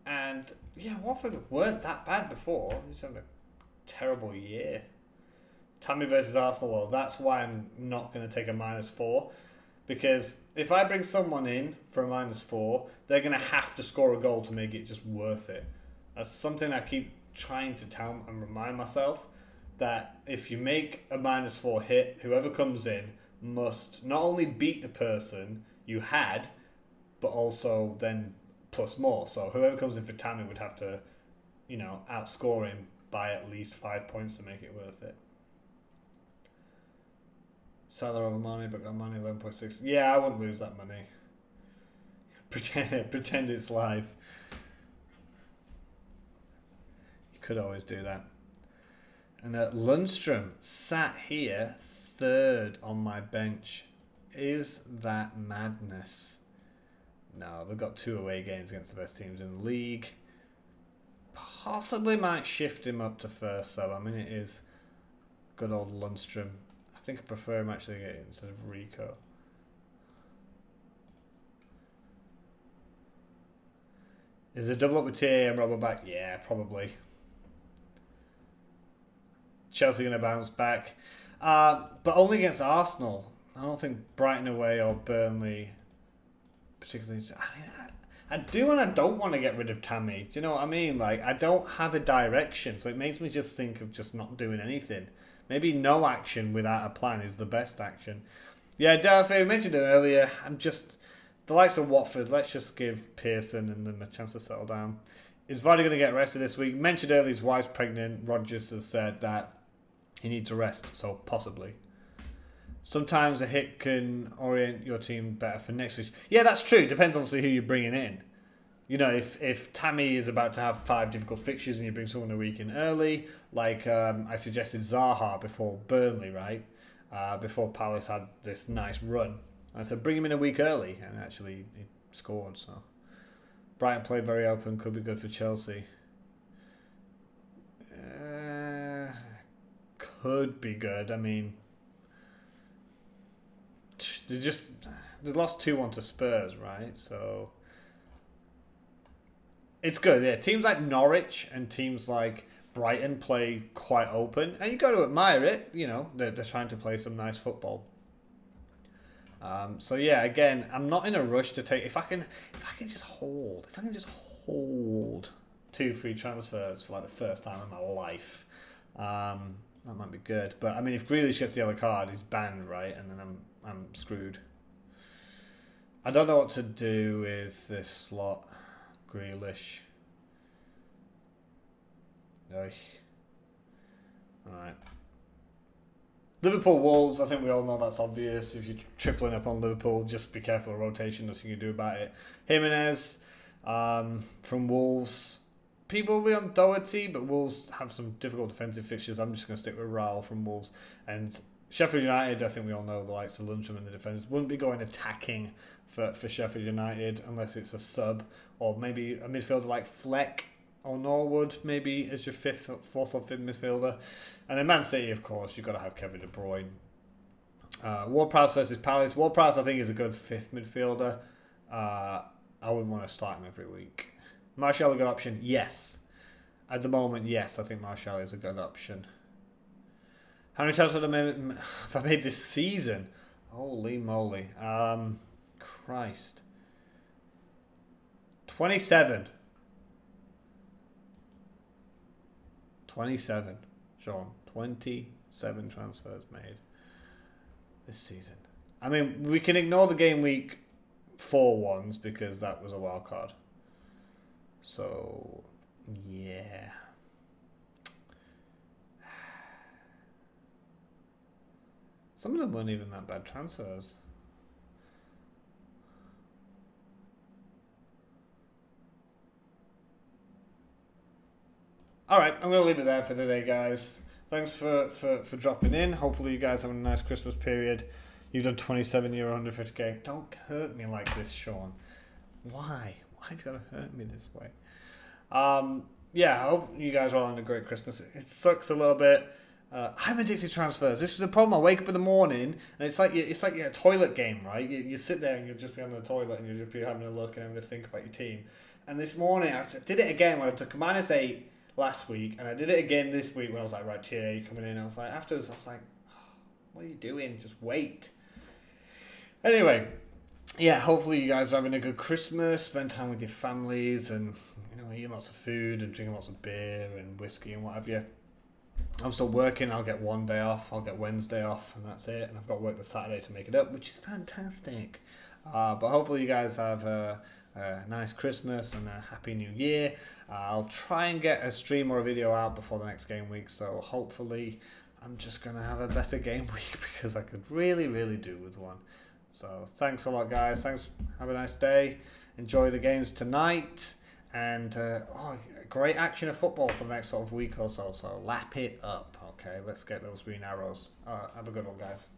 And, yeah, Watford weren't that bad before. He's having a terrible year. Tammy versus Arsenal, well, that's why I'm not going to take a -4. Because if I bring someone in for a -4, they're going to have to score a goal to make it just worth it. That's something I keep trying to tell and remind myself, that if you make a -4 hit, whoever comes in must not only beat the person you had, but also then plus more. So whoever comes in for Tammy would have to, outscore him by at least 5 points to make it worth it. Salah over Mane, but got Mane 11.6. Yeah, I wouldn't lose that money. Pretend it's live. You could always do that. And Lundstrom sat here third on my bench. Is that madness? No, they've got 2 away games against the best teams in the league. Possibly might shift him up to first sub. I mean, it is good old Lundstrom. I think I prefer him actually instead of Rico. Is a double up with TA and Robert back? Yeah, probably. Chelsea going to bounce back. But only against Arsenal. I don't think Brighton away or Burnley particularly. I do and I don't want to get rid of Tammy. Do you know what I mean? Like, I don't have a direction, so it makes me just think of just not doing anything. Maybe no action without a plan is the best action. Yeah, Darth, I mentioned it earlier. I'm just, the likes of Watford, let's just give Pearson and them a chance to settle down. Is Vardy going to get rested this week? Mentioned earlier his wife's pregnant. Rodgers has said that he needs a rest, so possibly. Sometimes a hit can orient your team better for next week. Yeah, that's true. Depends obviously who you're bringing in. If Tammy is about to have 5 difficult fixtures and you bring someone a week in early, like I suggested Zaha before Burnley, right? Before Palace had this nice run. I said bring him in a week early, and actually he scored. So Brighton played very open, could be good for Chelsea. Could be good. I mean, they lost 2-1 to Spurs, right? So it's good, yeah. Teams like Norwich and teams like Brighton play quite open, and you got to admire it. They're trying to play some nice football. So yeah, again, I'm not in a rush to take. If I can just hold 2 free transfers for like the first time in my life, That might be good. But I mean, if Grealish gets the yellow card, he's banned, right? And then I'm screwed. I don't know what to do with this slot. Grealish. Alright. Liverpool Wolves, I think we all know that's obvious. If you're tripling up on Liverpool, just be careful of rotation, nothing you can do about it. Jimenez from Wolves. People will be on Doherty, but Wolves have some difficult defensive fixtures. I'm just going to stick with Raul from Wolves. And Sheffield United, I think we all know the likes of Lundstram and the defenders wouldn't be going attacking for Sheffield United unless it's a sub or maybe a midfielder like Fleck or Norwood, maybe as your fourth or fifth midfielder. And in Man City, of course, you've got to have Kevin De Bruyne. Ward-Prowse versus Palace. Ward-Prowse, I think, is a good fifth midfielder. I wouldn't want to start him every week. Martial a good option? Yes. At the moment, yes, I think Martial is a good option. How many times have I made this season? Holy moly. Christ. 27. 27. Sean. 27 transfers made this season. I mean, we can ignore the game week 4 ones because that was a wild card. So, yeah. Some of them weren't even that bad transfers. Alright, I'm going to leave it there for today, guys. Thanks for dropping in. Hopefully you guys have a nice Christmas period. You've done 27 euro, 150k. Don't hurt me like this, Sean. Why? Why have you got to hurt me this way? Yeah, I hope you guys are all having a great Christmas. It sucks a little bit. I'm addicted to transfers. This is the problem. I wake up in the morning and it's like a toilet game, right? You sit there and you'll just be on the toilet and you'll just be having a look and having to think about your team. And this morning I did it again when I took a -8 last week, and I did it again this week when I was like, right, TAA coming in. I was like, afterwards, I was like, oh, what are you doing? Just wait. Anyway, yeah, hopefully you guys are having a good Christmas, spend time with your families, and eating lots of food and drinking lots of beer and whiskey and what have you. I'm still working. I'll get one day off. I'll get Wednesday off, and that's it. And I've got to work the Saturday to make it up, which is fantastic. But hopefully you guys have a nice Christmas and a happy new year. I'll try and get a stream or a video out before the next game week, so hopefully I'm just going to have a better game week because I could really, really do with one. So thanks a lot, guys. Thanks. Have a nice day. Enjoy the games tonight. And great action of football for the next sort of week or so. So lap it up. Okay, let's get those green arrows. Have a good one, guys.